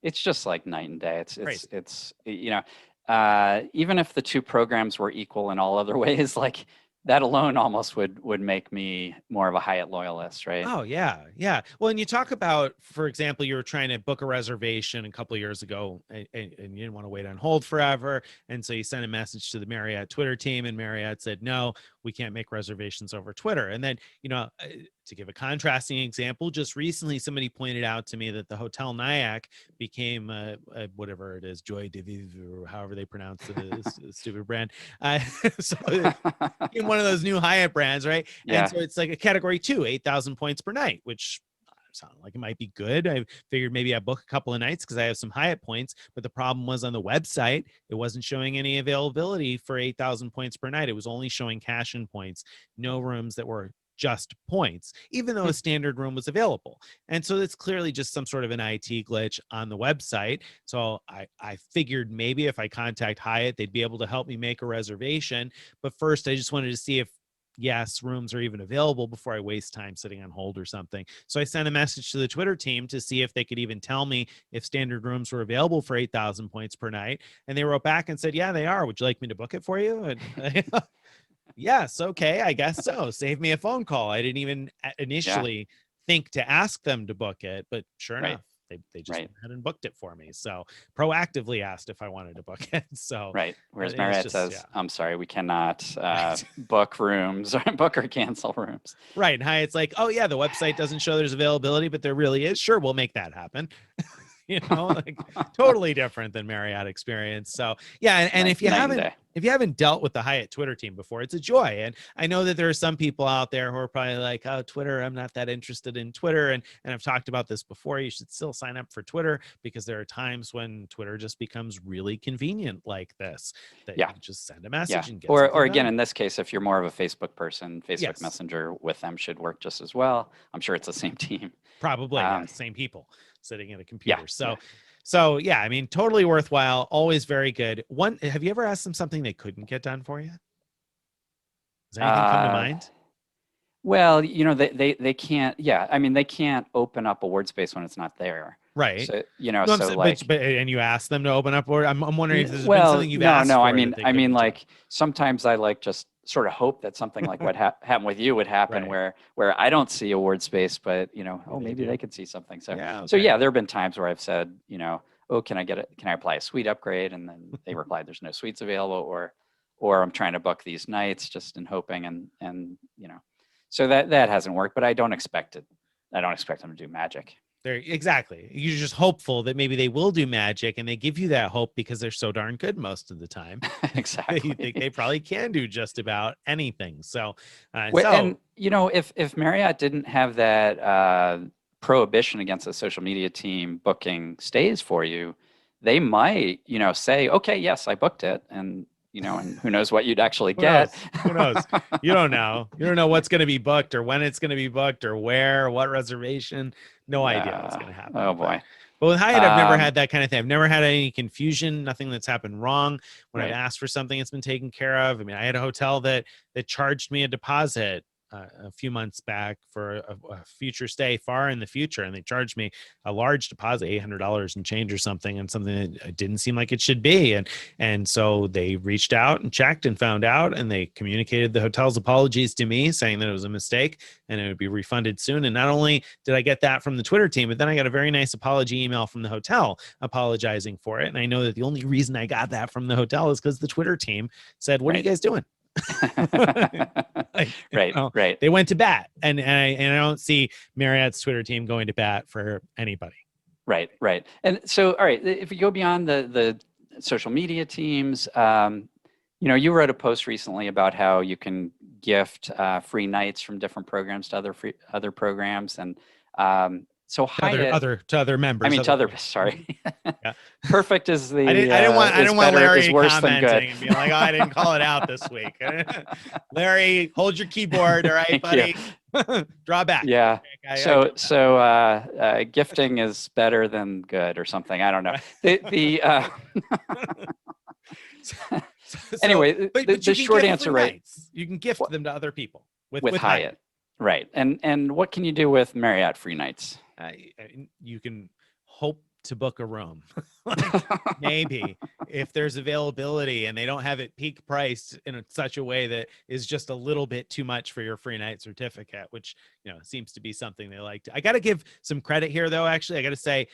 it's just like night and day. It's even if the two programs were equal in all other ways, like that alone almost would make me more of a Hyatt loyalist, right? Oh yeah. Well, and you talk about, for example, you were trying to book a reservation a couple of years ago, and you didn't want to wait on hold forever, and so you sent a message to the Marriott Twitter team, and Marriott said, no, we can't make reservations over Twitter. And then, to give a contrasting example, just recently somebody pointed out to me that the Hotel Nyack became whatever it is, Joy de Vivre, or however they pronounce it, stupid brand. So in one of those new Hyatt brands, right? Yeah. And so it's like a category 2, 8,000 points per night, which sounded like it might be good. I figured maybe I book a couple of nights because I have some Hyatt points, but the problem was on the website, it wasn't showing any availability for 8,000 points per night. It was only showing cash-in points, no rooms that were just points, even though a standard room was available. And so it's clearly just some sort of an IT glitch on the website. So I figured maybe if I contact Hyatt, they'd be able to help me make a reservation. But first, I just wanted to see if, yes, rooms are even available before I waste time sitting on hold or something. So I sent a message to the Twitter team to see if they could even tell me if standard rooms were available for 8,000 points per night. And they wrote back and said, yeah, they are. Would you like me to book it for you? And yes, okay, I guess so. Save me a phone call. I didn't even initially think to ask them to book it, but sure enough, they just went ahead and booked it for me. So proactively asked if I wanted to book it. So whereas Marriott says, I'm sorry, we cannot book rooms or book or cancel rooms. Right. And Hyatt's like, oh yeah, the website doesn't show there's availability, but there really is. Sure, we'll make that happen. You know, like totally different than Marriott experience. So yeah, and if you haven't dealt with the Hyatt Twitter team before, it's a joy. And I know that there are some people out there who are probably like, oh, Twitter, I'm not that interested in Twitter. And I've talked about this before. You should still sign up for Twitter, because there are times when Twitter just becomes really convenient like this, that you can just send a message and get or again, done. in this case, if you're more of a Facebook person, Facebook Messenger with them should work just as well. I'm sure it's the same team. Probably, same people sitting at a computer. So yeah, I mean, totally worthwhile, always very good. Have you ever asked them something they couldn't get done for you? Does anything come to mind? Well, you know, they can't. Yeah, I mean, they can't open up a word space when it's not there. Right. So, you know, No, so like, and you ask them to open up, or I'm wondering if there's been something you've asked for. I mean, like sometimes I like just sort of hope that something like what happened with you would happen, where I don't see a word space, but you know, maybe they could see something. So there have been times where I've said, you know, oh, can I apply a suite upgrade? And then they replied, there's no suites available, or I'm trying to book these nights just in hoping, and you know, so that hasn't worked, but I don't expect it. I don't expect them to do magic. Exactly. You're just hopeful that maybe they will do magic, and they give you that hope because they're so darn good most of the time. Exactly. You think they probably can do just about anything. So, and you know, if Marriott didn't have that prohibition against the social media team booking stays for you, they might, you know, say, okay, yes, I booked it, and you know, and who knows what you'd actually get. Who knows? You don't know. You don't know what's going to be booked, or when it's going to be booked, or where, what reservation. No idea what's going to happen. Oh boy. But with Hyatt, I've never had that kind of thing. I've never had any confusion, nothing that's happened wrong. When I've asked for something, it's been taken care of. I mean, I had a hotel that charged me a deposit a few months back for a future stay far in the future, and they charged me a large deposit, $800 and change or something, and something that didn't seem like it should be. And so they reached out and checked and found out, and they communicated the hotel's apologies to me, saying that it was a mistake and it would be refunded soon. And not only did I get that from the Twitter team, but then I got a very nice apology email from the hotel apologizing for it. And I know that the only reason I got that from the hotel is because the Twitter team said, what are you guys doing? Right. They went to bat, and I don't see Marriott's Twitter team going to bat for anybody. Right. And so, all right, if you go beyond the social media teams, you know, you wrote a post recently about how you can gift free nights from different programs to other programs, and so Hyatt, to other members. I mean, to other. Sorry. Perfect is the. I didn't want Larry commenting and being like, "Oh, I didn't call it out this week." Larry, hold your keyboard, all right, buddy. Draw back. Yeah. So gifting is better than good, or something. I don't know. Anyway, the short answer, right? You can gift them to other people with Hyatt. Right. And what can you do with Marriott free nights? You can hope to book a room. Maybe if there's availability and they don't have it peak priced in such a way that is just a little bit too much for your free night certificate, which, you know, seems to be something they like to. I got to give some credit here, though. Actually, I got to say,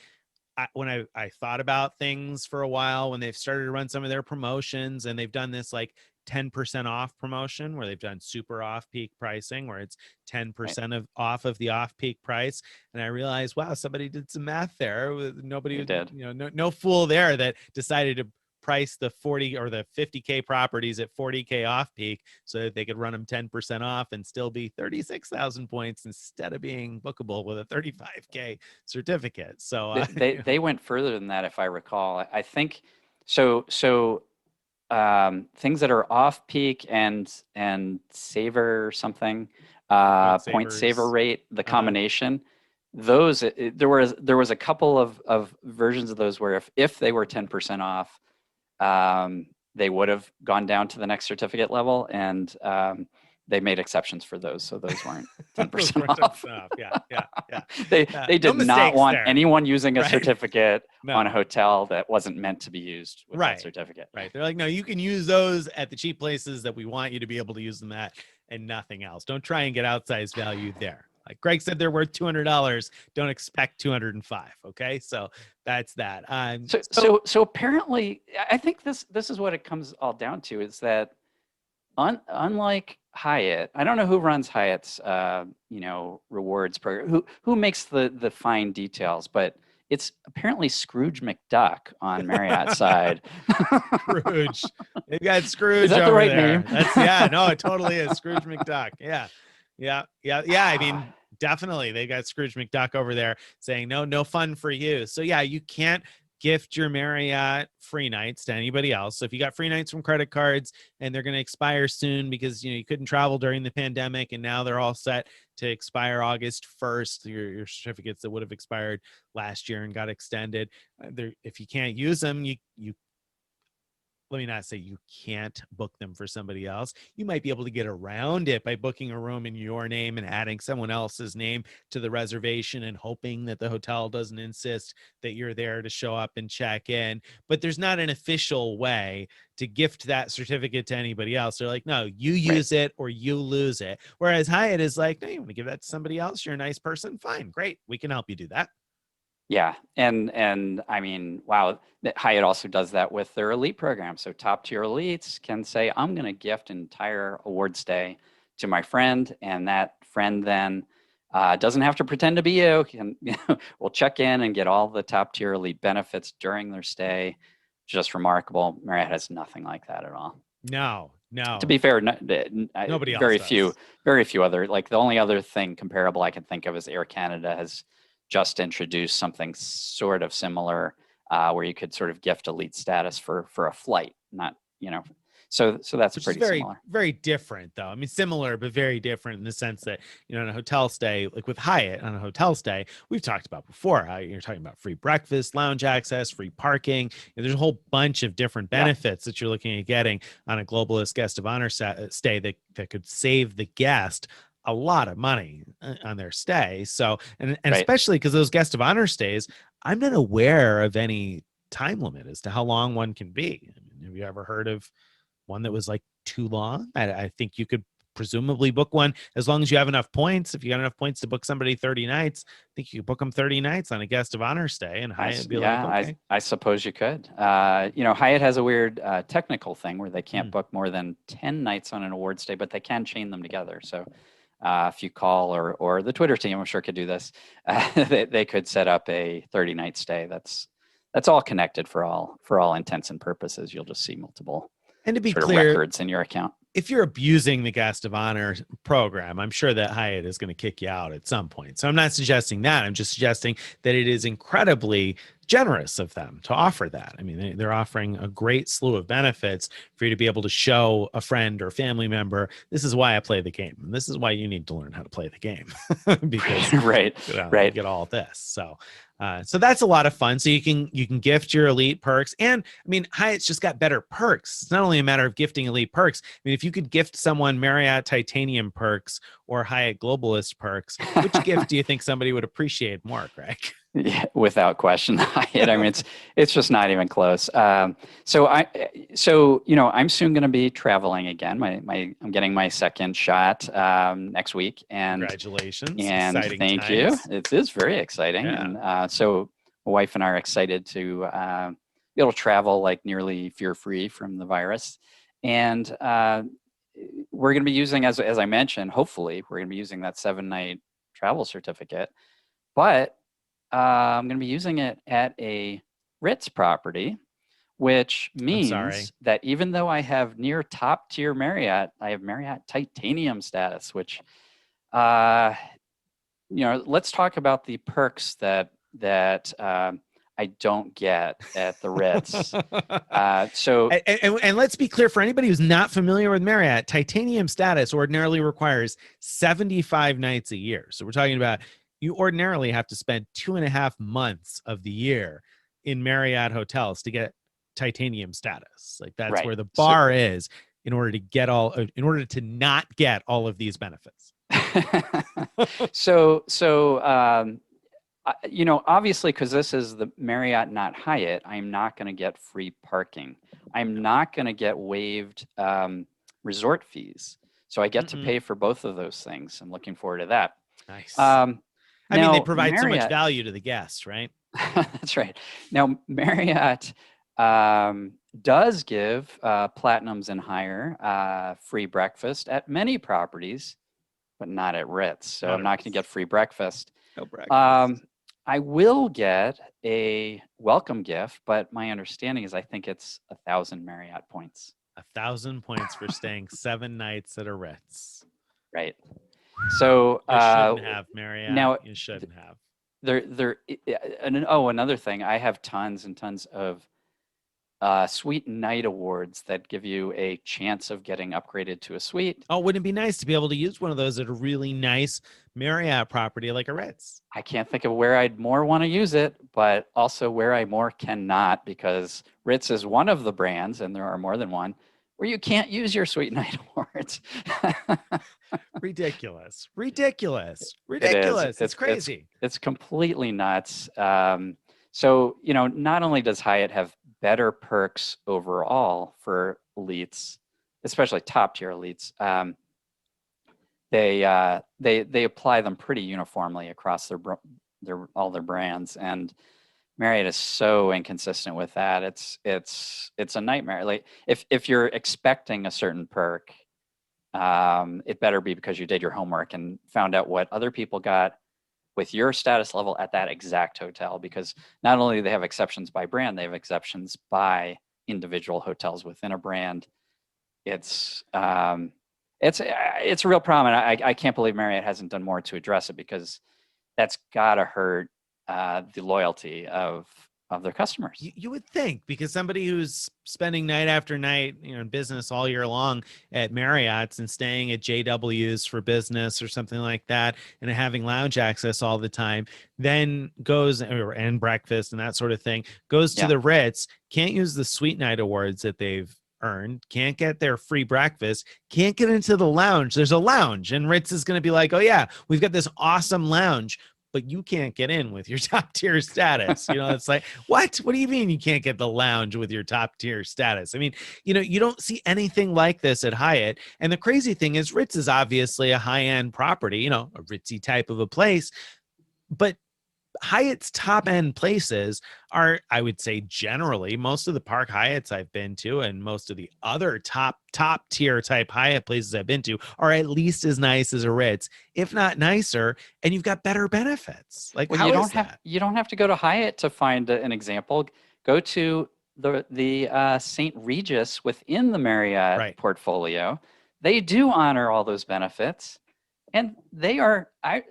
when I thought about things for a while, when they've started to run some of their promotions, and they've done this like 10% off promotion where they've done super off peak pricing, where it's 10% off of the off peak price. And I realized, wow, somebody did some math there. Nobody did, you know, no fool there that decided to price the 40 or the 50K properties at 40K off peak so that they could run them 10% off and still be 36,000 points instead of being bookable with a 35K certificate. So they went further than that, if I recall. I think so. Things that are off peak and Saver something, Point saver savers. rate, the combination. Those there was a couple of versions of those where if they were 10% off, they would have gone down to the next certificate level, and they made exceptions for those, so those weren't 10% off. Yeah. They No did not mistakes want there. anyone using a Right. certificate No. on a hotel that wasn't meant to be used with that certificate. Right. They're like, no, you can use those at the cheap places that we want you to be able to use them at, and nothing else. Don't try and get outsized value there. Like Greg said, they're worth $200. Don't expect 205. Okay, so that's that. So apparently, I think this is what it comes all down to, is that unlike Hyatt, I don't know who runs Hyatt's rewards program, who makes the fine details, but it's apparently Scrooge McDuck on Marriott's side. Scrooge. They've got Scrooge. Is that the over right there. name? No, it totally is Scrooge McDuck. Yeah. I mean, definitely they got Scrooge McDuck over there saying no fun for you. So yeah, you can't gift your Marriott free nights to anybody else. So if you got free nights from credit cards and they're going to expire soon because you couldn't travel during the pandemic and now they're all set to expire August 1st, your certificates that would have expired last year and got extended, if you can't use them, you let me not say you can't book them for somebody else. You might be able to get around it by booking a room in your name and adding someone else's name to the reservation and hoping that the hotel doesn't insist that you're there to show up and check in. But there's not an official way to gift that certificate to anybody else. They're like, no, you use it or you lose it. Whereas Hyatt is like, no, you want to give that to somebody else? You're a nice person. Fine, great. We can help you do that. Yeah, and I mean, wow, Hyatt also does that with their elite program. So top tier elites can say, I'm going to gift an entire award stay to my friend, and that friend then doesn't have to pretend to be you. Will check in and get all the top tier elite benefits during their stay. Just remarkable. Marriott has nothing like that at all. No. To be fair, Nobody else very does. very few other, like the only other thing comparable I can think of is Air Canada has just introduced something sort of similar, where you could sort of gift elite status for a flight, not, so that's Which pretty is very, similar. very different, though. I mean, similar, but very different in the sense that, in a hotel stay, like with Hyatt on a hotel stay, we've talked about before how you're talking about free breakfast, lounge access, free parking. There's a whole bunch of different benefits that you're looking at getting on a globalist guest of honor stay that could save the guest a lot of money on their stay. So, and especially because those guest of honor stays, I'm not aware of any time limit as to how long one can be. I mean, have you ever heard of one that was like too long? I think you could presumably book one as long as you have enough points. If you got enough points to book somebody 30 nights, I think you could book them 30 nights on a guest of honor stay, and Hyatt would be like, okay. I suppose you could. Hyatt has a weird technical thing where they can't book more than 10 nights on an award stay, but they can chain them together. So if you call, or the Twitter team, I'm sure could do this, they could set up a 30-night stay. That's all connected for all intents and purposes. You'll just see multiple and to be sort clear, of records in your account. If you're abusing the guest of honor program, I'm sure that Hyatt is going to kick you out at some point. So I'm not suggesting that. I'm just suggesting that it is incredibly generous of them to offer that. I mean, they're offering a great slew of benefits for you to be able to show a friend or family member, this is why I play the game. And this is why you need to learn how to play the game. Because right. You get all this. So that's a lot of fun. So you can gift your elite perks. And I mean, Hyatt's just got better perks. It's not only a matter of gifting elite perks. I mean, if you could gift someone Marriott Titanium perks or Hyatt Globalist perks, which gift do you think somebody would appreciate more, Greg? Yeah, without question, Hyatt. I mean, it's just not even close. So I'm soon going to be traveling again. I'm getting my second shot next week, and congratulations! And exciting thank times. you. It is very exciting, and so my wife and I are excited to be able to travel like nearly fear-free from the virus, and we're going to be using, as I mentioned, hopefully we're going to be using that 7-night travel certificate, but I'm going to be using it at a Ritz property, which means that even though I have near top tier Marriott, I have Marriott Titanium status, which, let's talk about the perks that I don't get at the Ritz. So and let's be clear, for anybody who's not familiar with Marriott, titanium status ordinarily requires 75 nights a year. So we're talking about, you ordinarily have to spend 2.5 months of the year in Marriott hotels to get titanium status. Like that's right. where the bar is in order to not get all of these benefits. Obviously, because this is the Marriott, not Hyatt, I'm not going to get free parking. I'm not going to get waived resort fees. So I get to pay for both of those things. I'm looking forward to that. Nice. I mean, they provide so much value to the guests, right? That's right. Now, Marriott does give platinums and higher free breakfast at many properties, but not at Ritz. So I'm not going to get free breakfast. No breakfast. I will get a welcome gift, but my understanding is I think it's 1,000 Marriott points. 1,000 points for staying 7 nights at a Ritz. Right. So you shouldn't have, Marriott. Now you shouldn't have. Another thing, I have tons and tons of suite night awards that give you a chance of getting upgraded to a suite. Oh, wouldn't it be nice to be able to use one of those at a really nice Marriott property like a Ritz? I can't think of where I'd more want to use it, but also where I more cannot, because Ritz is one of the brands, and there are more than one, where you can't use your suite night awards. Ridiculous. It's crazy. It's completely nuts. So, not only does Hyatt have better perks overall for elites, especially top tier elites, they apply them pretty uniformly across all their brands, and Marriott is so inconsistent with that. It's a nightmare. Like if you're expecting a certain perk, it better be because you did your homework and found out what other people got with your status level at that exact hotel, because not only do they have exceptions by brand, they have exceptions by individual hotels within a brand. It's a real problem, and I can't believe Marriott hasn't done more to address it, because that's gotta hurt the loyalty of their customers. You would think, because somebody who's spending night after night, in business all year long at Marriott's and staying at JW's for business or something like that, and having lounge access all the time, then goes and breakfast and that sort of thing, goes to the Ritz, can't use the suite night awards that they've earned, can't get their free breakfast, can't get into the lounge. There's a lounge, and Ritz is going to be like, oh yeah, we've got this awesome lounge, but you can't get in with your top tier status. It's like, what do you mean you can't get the lounge with your top tier status? I mean, you don't see anything like this at Hyatt. And the crazy thing is, Ritz is obviously a high-end property, a ritzy type of a place, but Hyatt's top end places are, I would say, generally most of the Park Hyatts I've been to, and most of the other top tier type Hyatt places I've been to, are at least as nice as a Ritz, if not nicer, and you've got better benefits. Like, well, you don't have to go to Hyatt to find an example. Go to the St. Regis within the Marriott portfolio. They do honor all those benefits. And they are, I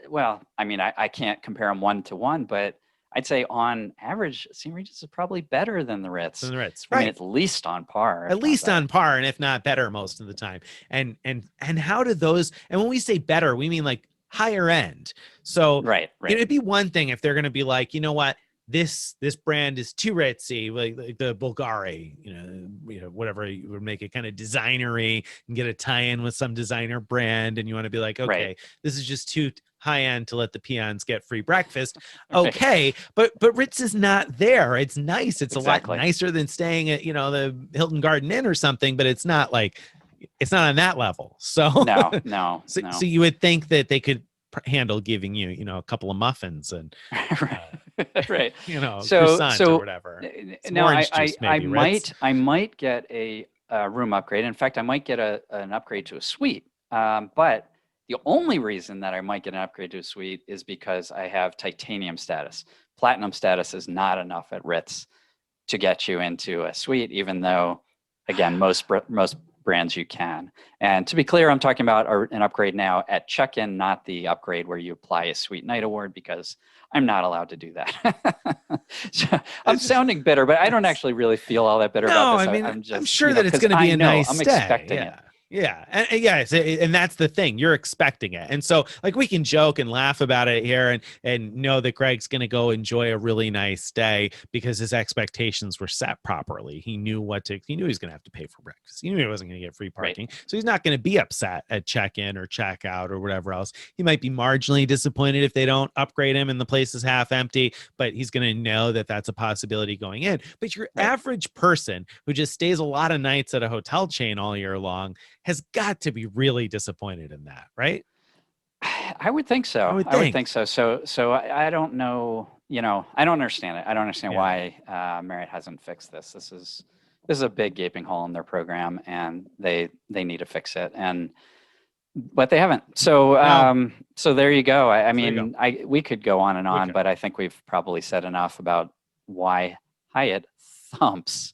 can't compare them 1-to-1, but I'd say on average, St. Regis is probably better than the Ritz. Right. I mean, at least on par. At least on par, and if not better most of the time. And how do those, and when we say better, we mean like higher end. So right. It'd be one thing if they're going to be like, you know what, this brand is too ritzy, like the Bulgari, whatever, you would make it kind of designery and get a tie-in with some designer brand, and you want to be like, okay, this is just too high end to let the peons get free breakfast. Okay, but Ritz is not there. It's nice. It's a lot nicer than staying at the Hilton Garden Inn or something, but it's not on that level. So no. So you would think that they could handle giving you a couple of muffins and right. croissant or whatever. No, I might get a room upgrade. In fact, I might get an upgrade to a suite. But the only reason that I might get an upgrade to a suite is because I have titanium status. Platinum status is not enough at Ritz to get you into a suite, even though, again, most brands you can. And to be clear, I'm talking about an upgrade now at check-in, not the upgrade where you apply a suite night award, because I'm not allowed to do that. So I'm sounding bitter, but I don't actually really feel all that bitter about this. I mean, I'm just, I'm sure that it's going to be a nice I'm stay. expecting it. Yeah. And that's the thing. You're expecting it. And so like we can joke and laugh about it here and know that Greg's going to go enjoy a really nice day because his expectations were set properly. He knew he knew he was going to have to pay for breakfast. He knew he wasn't going to get free parking. Right. So he's not going to be upset at check-in or check-out or whatever else. He might be marginally disappointed if they don't upgrade him and the place is half empty, but he's going to know that that's a possibility going in. But your average person who just stays a lot of nights at a hotel chain all year long has got to be really disappointed in that, right? I would think so. I would think so. So I don't know. I don't understand it. I don't understand why Marriott hasn't fixed this. This is a big gaping hole in their program, and they need to fix it. But they haven't. So so there you go. I mean, we could go on and on, but I think we've probably said enough about why Hyatt Thumps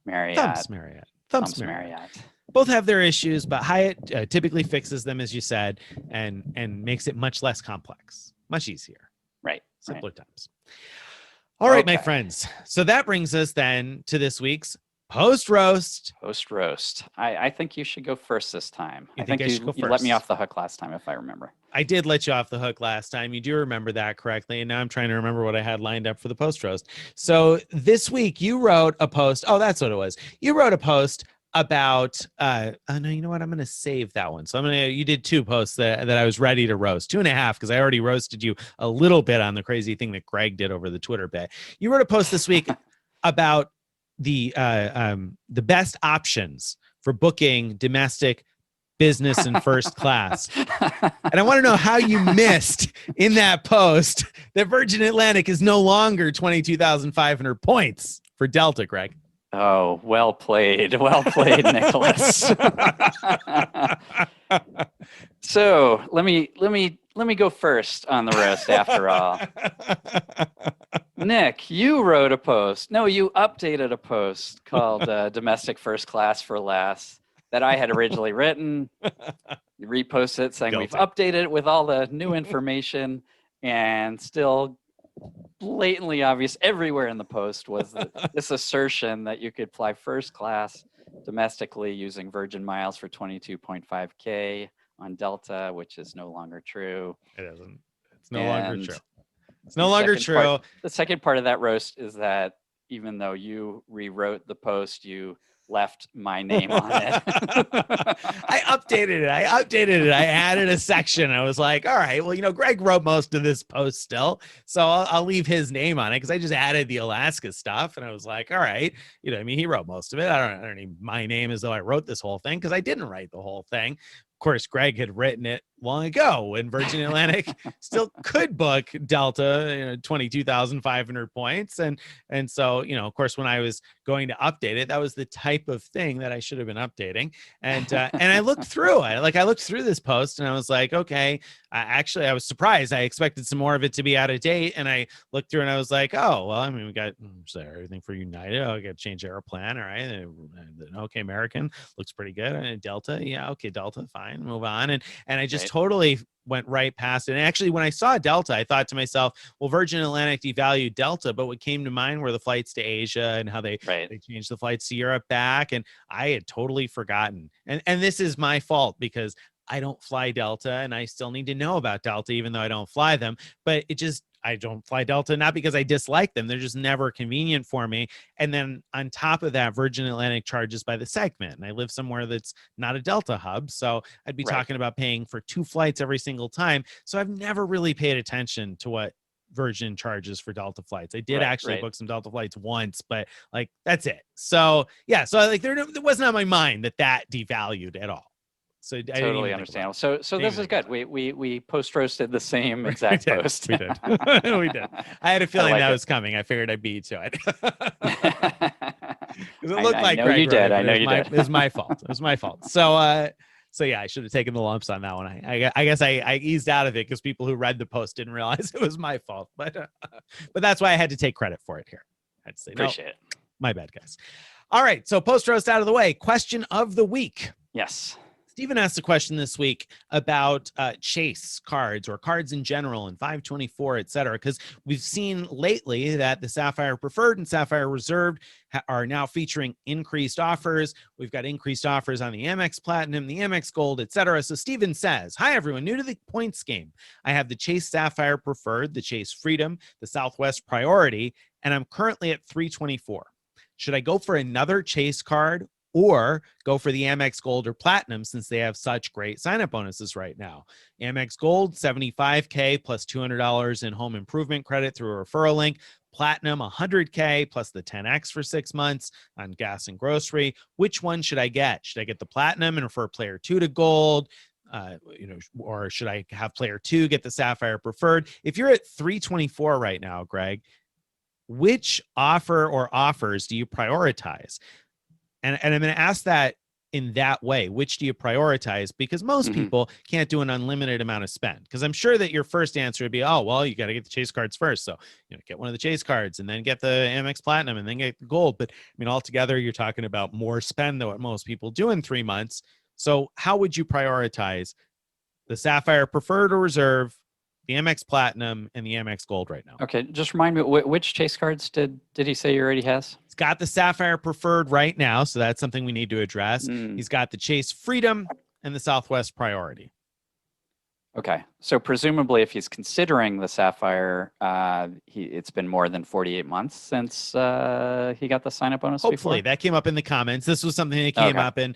Marriott. Thumps Marriott. Both have their issues, but Hyatt typically fixes them, as you said, and makes it much less complex, much easier. Right. Simpler times. All right, my friends. So that brings us then to this week's post-roast. Post-roast. I think you should go first this time. I think you let me off the hook last time, if I remember. I did let you off the hook last time. You do remember that correctly. And now I'm trying to remember what I had lined up for the post-roast. So this week you wrote a post. Oh, that's what it was. You wrote a post about no, you know what, I'm gonna save that one. So you did two posts that I was ready to roast, 2.5, because I already roasted you a little bit on the crazy thing that Greg did over the Twitter bit. You wrote a post this week about the best options for booking domestic, business, and first class. And I want to know how you missed in that post that Virgin Atlantic is no longer 22,500 points for Delta, Greg. Oh, well played, Nicholas. So let me go first on the roast. After all, Nick, you wrote a post. No, you updated a post called "Domestic First Class for Less" that I had originally written. You reposted it saying we've updated it with all the new information, and still blatantly obvious everywhere in the post was this assertion that you could fly first class domestically using Virgin miles for 22.5K on Delta, which is no longer true. It isn't. It's no longer true. It's no longer true. The second part of that roast is that even though you rewrote the post, you left my name on it. I updated it. I added a section. I was like, all right, well, Greg wrote most of this post still, so I'll leave his name on it because I just added the Alaska stuff. And I was like, all right, he wrote most of it. I don't need my name as though I wrote this whole thing because I didn't write the whole thing. Of course, Greg had written it long ago when Virgin Atlantic still could book Delta 22,500 points. And so, of course, when I was going to update it, that was the type of thing that I should have been updating. And I looked through it. I looked through this post and I was like, okay, I was surprised. I expected some more of it to be out of date. And I looked through and I was like, oh, well, we got everything for United. Oh, I got to change Aeroplan. All right. Okay. American looks pretty good. And Delta. Yeah. Okay. Delta. Fine. Move on. And I just totally went right past it. And actually, when I saw Delta, I thought to myself, well, Virgin Atlantic devalued Delta, but what came to mind were the flights to Asia and how they changed the flights to Europe back. And I had totally forgotten. And this is my fault because I don't fly Delta and I still need to know about Delta, even though I don't fly them. But I don't fly Delta, not because I dislike them. They're just never convenient for me. And then on top of that, Virgin Atlantic charges by the segment. And I live somewhere that's not a Delta hub. So I'd be talking about paying for 2 flights every single time. So I've never really paid attention to what Virgin charges for Delta flights. I did actually book some Delta flights once, but that's it. So yeah. So there wasn't on my mind that devalued at all. So I totally understandable. So this is good. We post roasted the same exact post. We did. We did. I had a feeling that was coming. I figured I'd beat to it. It looked like Greg you did. I know you did. It was my fault. It was my fault. So yeah, I should have taken the lumps on that one. I guess I eased out of it because people who read the post didn't realize it was my fault. But that's why I had to take credit for it here. I had to say, appreciate it. My bad, guys. All right. So post roast out of the way. Question of the week. Yes. Steven asked a question this week about Chase cards or cards in general and 524, et cetera, because we've seen lately that the Sapphire Preferred and Sapphire Reserved are now featuring increased offers. We've got increased offers on the Amex Platinum, the Amex Gold, et cetera. So Steven says, hi, everyone, new to the points game. I have the Chase Sapphire Preferred, the Chase Freedom, the Southwest Priority, and I'm currently at 324. Should I go for another Chase card or go for the Amex Gold or Platinum since they have such great sign-up bonuses right now? Amex Gold, $75K plus $200 in home improvement credit through a referral link. Platinum, $100K plus the 10X for 6 months on gas and grocery. Which one should I get? Should I get the Platinum and refer player 2 to Gold? Or should I have player 2 get the Sapphire Preferred? If you're at 324 right now, Greg, which offer or offers do you prioritize? And I'm going to ask that in that way. Which do you prioritize? Because most people can't do an unlimited amount of spend. Because I'm sure that your first answer would be, oh, well, you got to get the Chase cards first. So, get one of the Chase cards and then get the Amex Platinum and then get the Gold. But I mean, altogether, you're talking about more spend than what most people do in 3 months. So how would you prioritize the Sapphire Preferred or Reserve, the Amex Platinum, and the Amex Gold right now? Okay, just remind me, which Chase cards did he say he already has? He's got the Sapphire Preferred right now, so that's something we need to address. He's got the Chase Freedom and the Southwest Priority. Okay, so presumably if he's considering the Sapphire, it's been more than 48 months since he got the sign-up bonus. Hopefully, before? that came up in the comments. This was something that came up in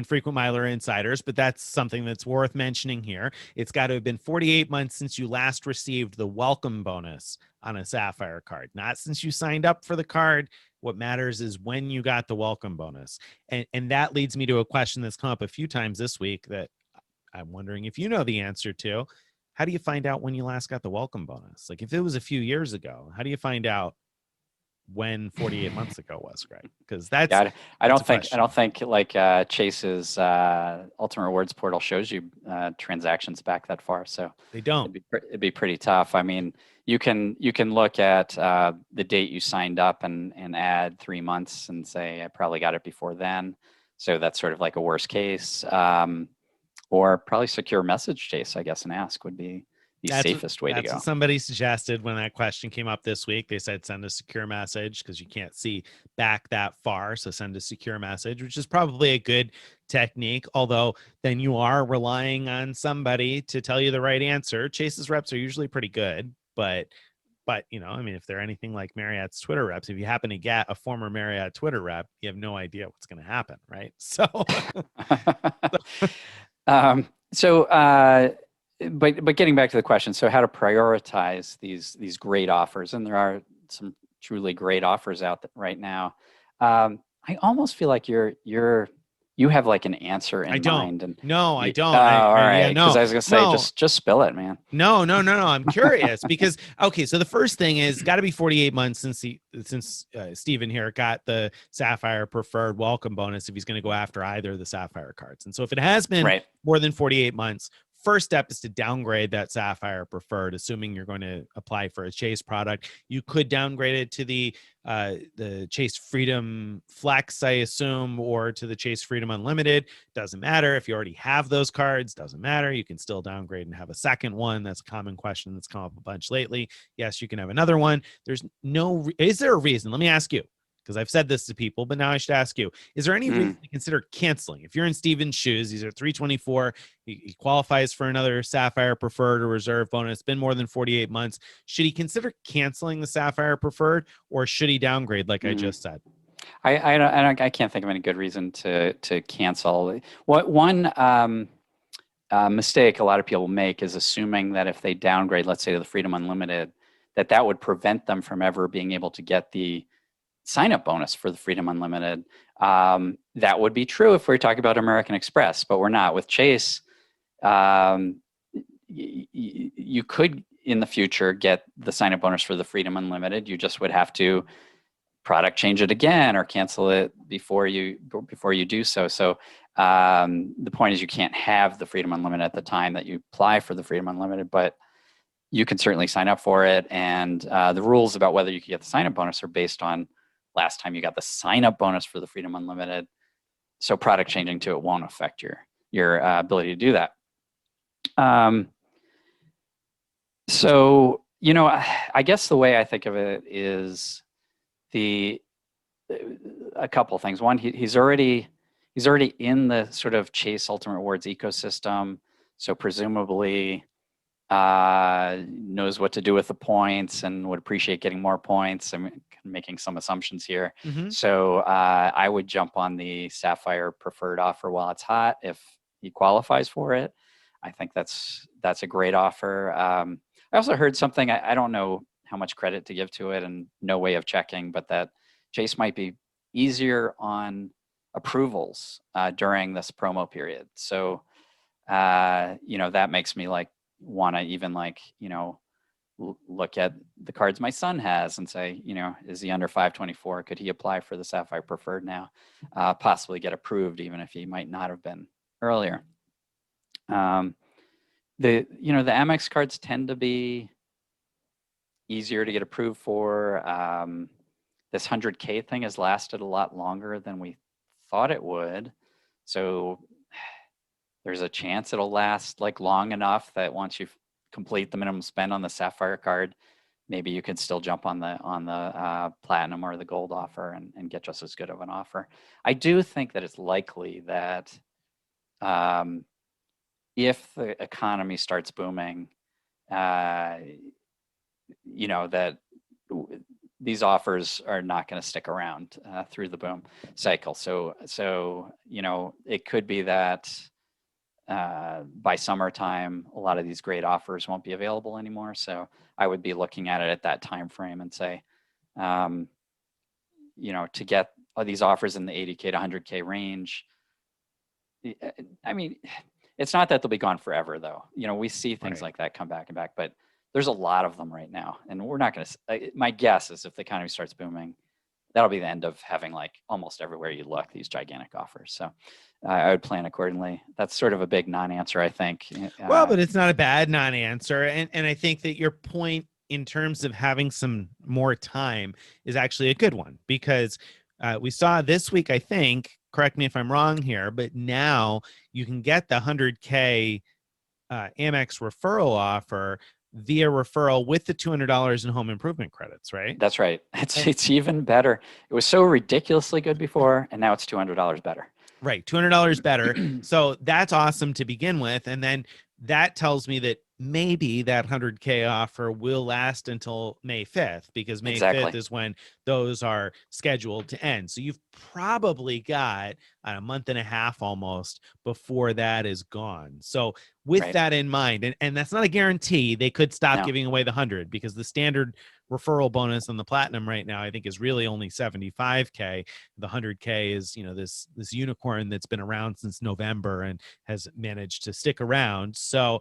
Frequent Miler Insiders, but that's something that's worth mentioning here. It's got to have been 48 months since you last received the welcome bonus on a Sapphire card, not since you signed up for the card. What matters is when you got the welcome bonus. And that leads me to a question that's come up a few times this week that I'm wondering if you know the answer to. How do you find out when you last got the welcome bonus? Like if it was a few years ago, how do you find out when 48 months ago was, Greg? Because that's I don't think like Chase's Ultimate Rewards portal shows you transactions back that far. So they don't. It'd be pretty tough. I mean, you can look at the date you signed up and add 3 months and say I probably got it before then. So that's sort of like a worst case. Or probably secure message Chase, I guess, and ask would be the safest way to go. That's what somebody suggested when that question came up this week. They said send a secure message because you can't see back that far. So send a secure message, which is probably a good technique. Although then you are relying on somebody to tell you the right answer. Chase's reps are usually pretty good, but I mean, if they're anything like Marriott's Twitter reps, if you happen to get a former Marriott Twitter rep, you have no idea what's going to happen, right? So. But getting back to the question, so how to prioritize these great offers, and there are some truly great offers out right now. I almost feel like you have like an answer in mind. And I don't. All right. Because I was gonna say, just spill it, man. No. I'm curious because so the first thing is got to be 48 months since Steven here got the Sapphire Preferred welcome bonus if he's going to go after either of the Sapphire cards. And so if it has been more than 48 months, first step is to downgrade that Sapphire Preferred, assuming you're going to apply for a Chase product. You could downgrade it to the Chase Freedom Flex, I assume, or to the Chase Freedom Unlimited. Doesn't matter. If you already have those cards, doesn't matter. You can still downgrade and have a second one. That's a common question that's come up a bunch lately. Yes, you can have another one. Is there a reason? Let me ask you, because I've said this to people, but now I should ask you, is there any reason to consider canceling? If you're in Steven's shoes, these are 324, he qualifies for another Sapphire Preferred or Reserve bonus, been more than 48 months. Should he consider canceling the Sapphire Preferred, or should he downgrade like I just said? I can't think of any good reason to cancel. One mistake a lot of people make is assuming that if they downgrade, let's say to the Freedom Unlimited, that would prevent them from ever being able to get the sign-up bonus for the Freedom Unlimited. That would be true if we're talking about American Express, but we're not. With Chase, you could in the future get the sign-up bonus for the Freedom Unlimited. You just would have to product change it again or cancel it before you do so. So the point is you can't have the Freedom Unlimited at the time that you apply for the Freedom Unlimited, but you can certainly sign up for it. And the rules about whether you can get the sign-up bonus are based on last time you got the sign-up bonus for the Freedom Unlimited. So product changing to it won't affect your your ability to do that. So, I guess the way I think of it is a couple things. One, he's already in the sort of Chase Ultimate Rewards ecosystem, so presumably knows what to do with the points and would appreciate getting more points. I'm making some assumptions here. Mm-hmm. So I would jump on the Sapphire preferred offer while it's hot if he qualifies for it. I think that's a great offer. I also heard something, I don't know how much credit to give to it and no way of checking, but that Chase might be easier on approvals during this promo period. So, that makes me want to even look at the cards my son has and say, is he under 524? Could he apply for the Sapphire Preferred now? Possibly get approved, even if he might not have been earlier. The Amex cards tend to be easier to get approved for. This 100K thing has lasted a lot longer than we thought it would. So there's a chance it'll last long enough that once you complete the minimum spend on the Sapphire card, maybe you can still jump on the Platinum or the Gold offer and get just as good of an offer. I do think that it's likely that if the economy starts booming, that these offers are not going to stick around through the boom cycle. So it could be that by summertime, a lot of these great offers won't be available anymore. So I would be looking at it at that time frame and say, to get these offers in the 80K to 100K range. I mean, it's not that they'll be gone forever, though. We see things like that come back and back, but there's a lot of them right now, and we're not going to. My guess is if the economy starts booming, that'll be the end of having almost everywhere you look these gigantic offers. So I would plan accordingly. That's sort of a big non-answer, I think. Well, but it's not a bad non-answer, and I think that your point in terms of having some more time is actually a good one, because we saw this week, I think. Correct me if I'm wrong here, but now you can get the 100K Amex referral offer via referral with the $200 in home improvement credits, right? That's right. It's even better. It was so ridiculously good before, and now it's $200 better. Right, $200 better. So that's awesome to begin with, and then that tells me that maybe that 100K offer will last until May 5th, because May 5th is when those are scheduled to end. So you've probably got a month and a half almost before that is gone. So with that in mind, and that's not a guarantee, they could stop giving away the 100, because the standard referral bonus on the Platinum right now, I think, is really only 75K. The 100K is, this unicorn that's been around since November and has managed to stick around. So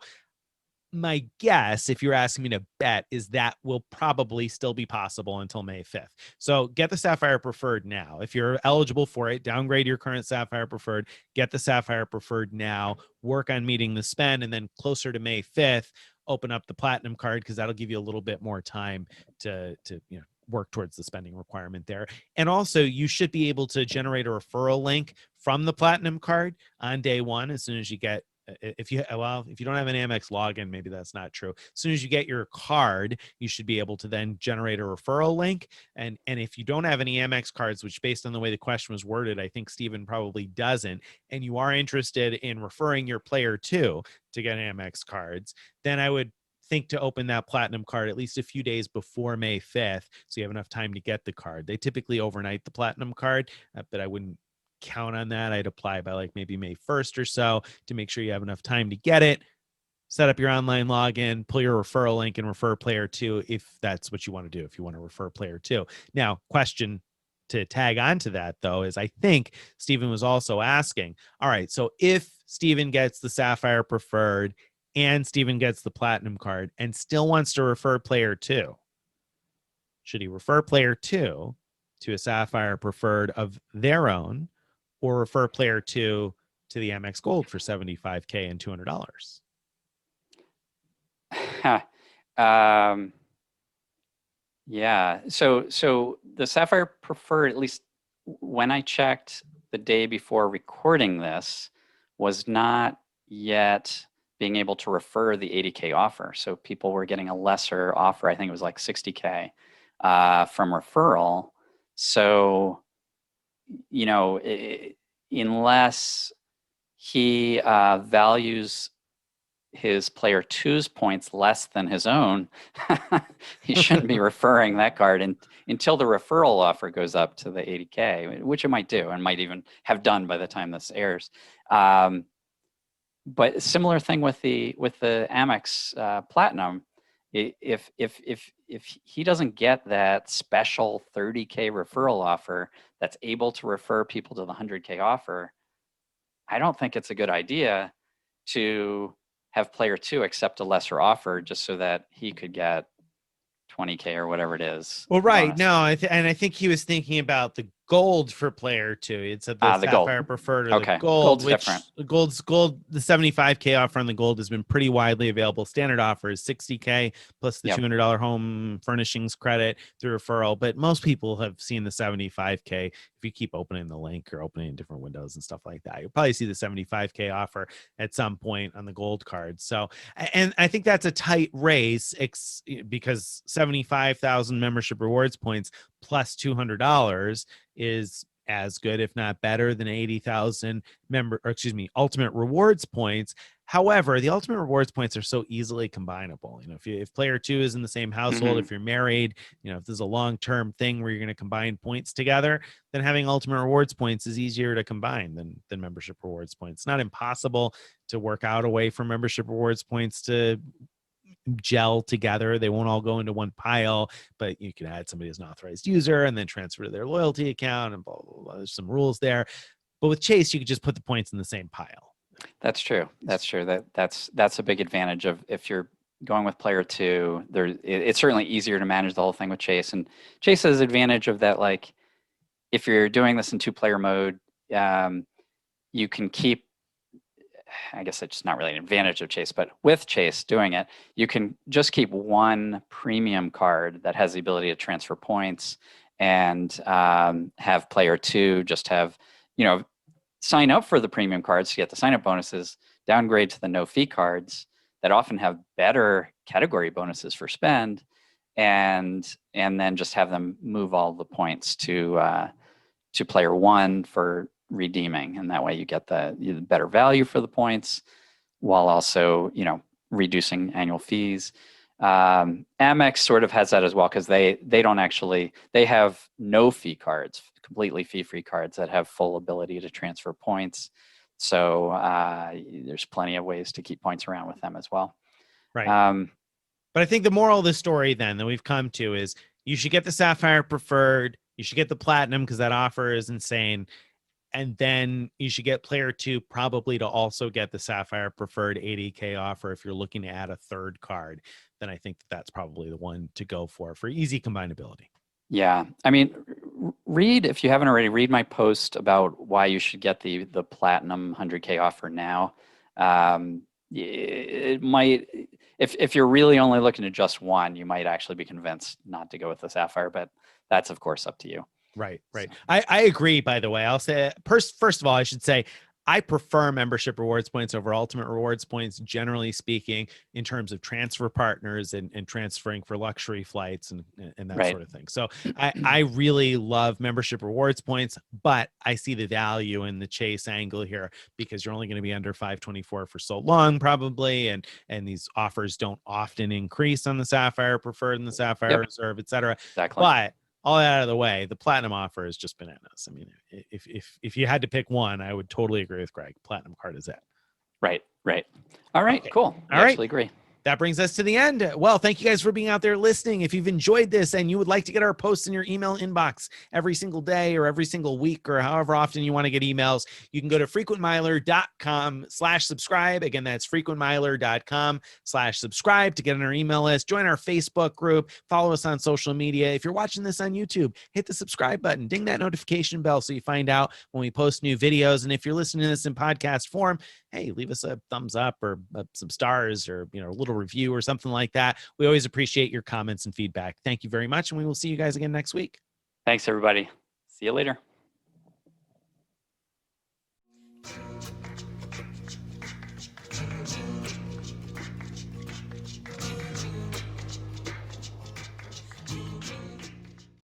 my guess, if you're asking me to bet, is that will probably still be possible until May 5th. So get the Sapphire Preferred now. If you're eligible for it, downgrade your current Sapphire Preferred, get the Sapphire Preferred now, work on meeting the spend, and then closer to May 5th, open up the Platinum card, because that'll give you a little bit more time to work towards the spending requirement there. And also, you should be able to generate a referral link from the Platinum card on day one as soon as you get. If you don't have an Amex login, maybe that's not true. As soon as you get your card, you should be able to then generate a referral link. And if you don't have any Amex cards, which based on the way the question was worded, I think Steven probably doesn't, and you are interested in referring your player to get Amex cards, then I would think to open that Platinum card at least a few days before May 5th, so you have enough time to get the card. They typically overnight the Platinum card, but I wouldn't count on that. I'd apply by maybe May 1st or so to make sure you have enough time to get it. Set up your online login, pull your referral link, and refer player 2 if that's what you want to do, if you want to refer player 2. Now, question to tag onto that, though, is I think Steven was also asking, all right, so if Steven gets the Sapphire Preferred and Steven gets the Platinum card and still wants to refer player 2, should he refer player 2 to a Sapphire Preferred of their own, or refer player 2 to the Amex Gold for $75K and $200? Yeah. So the Sapphire Preferred, at least when I checked the day before recording this, was not yet being able to refer the 80K offer. So people were getting a lesser offer. I think it was like 60K from referral. So, unless he values his player two's points less than his own, he shouldn't be referring that card until the referral offer goes up to the 80K, which it might do and might even have done by the time this airs. But similar thing with the Amex Platinum. If he doesn't get that special 30K referral offer that's able to refer people to the 100K offer, I don't think it's a good idea to have player two accept a lesser offer just so that he could get 20K or whatever it is. Well, right. No, and I think he was thinking about the gold for player two. It's the Sapphire gold. Preferred or Okay. the gold, Gold's which different. The 75K offer on the gold has been pretty widely available. Standard offer is 60K plus the $200 home furnishings credit through referral. But most people have seen the 75K. If you keep opening the link or opening different windows and stuff like that, you'll probably see the 75K offer at some point on the gold card. So, and I think that's a tight race because 75,000 membership rewards points plus $200 is as good, if not better, than 80,000 ultimate rewards points. However, the ultimate rewards points are so easily combinable. If player two is in the same household, if you're married, if there's a long-term thing where you're going to combine points together, then having ultimate rewards points is easier to combine than membership rewards points. It's not impossible to work out a way for membership rewards points to gel together. They won't all go into one pile, but you can add somebody as an authorized user and then transfer to their loyalty account and blah, blah, blah. There's some rules there. But with Chase, you could just put the points in the same pile. That's true. That's true. That's a big advantage of if you're going with player two. It's certainly easier to manage the whole thing with Chase. And Chase has advantage of that, like if you're doing this in two-player mode, you can keep, I guess it's not really an advantage of Chase, but with Chase doing it, you can just keep one premium card that has the ability to transfer points and have player two just have, sign up for the premium cards to get the sign-up bonuses, downgrade to the no-fee cards that often have better category bonuses for spend, and then just have them move all the points to player one for redeeming, and that way you get the better value for the points while also reducing annual fees. Amex sort of has that as well because they have no fee cards, completely fee-free cards that have full ability to transfer points. So there's plenty of ways to keep points around with them as well. Right. But I think the moral of the story then that we've come to is you should get the Sapphire Preferred, you should get the Platinum because that offer is insane. And then you should get player two probably to also get the Sapphire Preferred 80K offer. If you're looking to add a third card, then I think that's probably the one to go for easy combinability. Yeah. I mean, if you haven't already, read my post about why you should get the Platinum 100K offer now. It might, if you're really only looking at just one, you might actually be convinced not to go with the Sapphire, but that's of course up to you. Right. So. I agree, by the way. I'll say first of all, I should say I prefer membership rewards points over ultimate rewards points, generally speaking, in terms of transfer partners and transferring for luxury flights and that sort of thing. So I really love membership rewards points, but I see the value in the Chase angle here because you're only going to be under 524 for so long, probably. And these offers don't often increase on the Sapphire Preferred and the Sapphire Reserve, et cetera. Exactly. But all that out of the way, the Platinum offer has just bananas. I mean, if you had to pick one, I would totally agree with Greg. Platinum card is it. Right. All right, okay. Cool. I actually agree. That brings us to the end. Well, thank you guys for being out there listening. If you've enjoyed this and you would like to get our posts in your email inbox every single day or every single week or however often you want to get emails, you can go to frequentmiler.com/subscribe. Again, that's frequentmiler.com/subscribe to get on our email list. Join our Facebook group. Follow us on social media. If you're watching this on YouTube, hit the subscribe button. Ding that notification bell so you find out when we post new videos. And if you're listening to this in podcast form, hey, leave us a thumbs up or some stars or a little review or something like that. We always appreciate your comments and feedback. Thank you very much, and we will see you guys again next week. Thanks, everybody. See you later.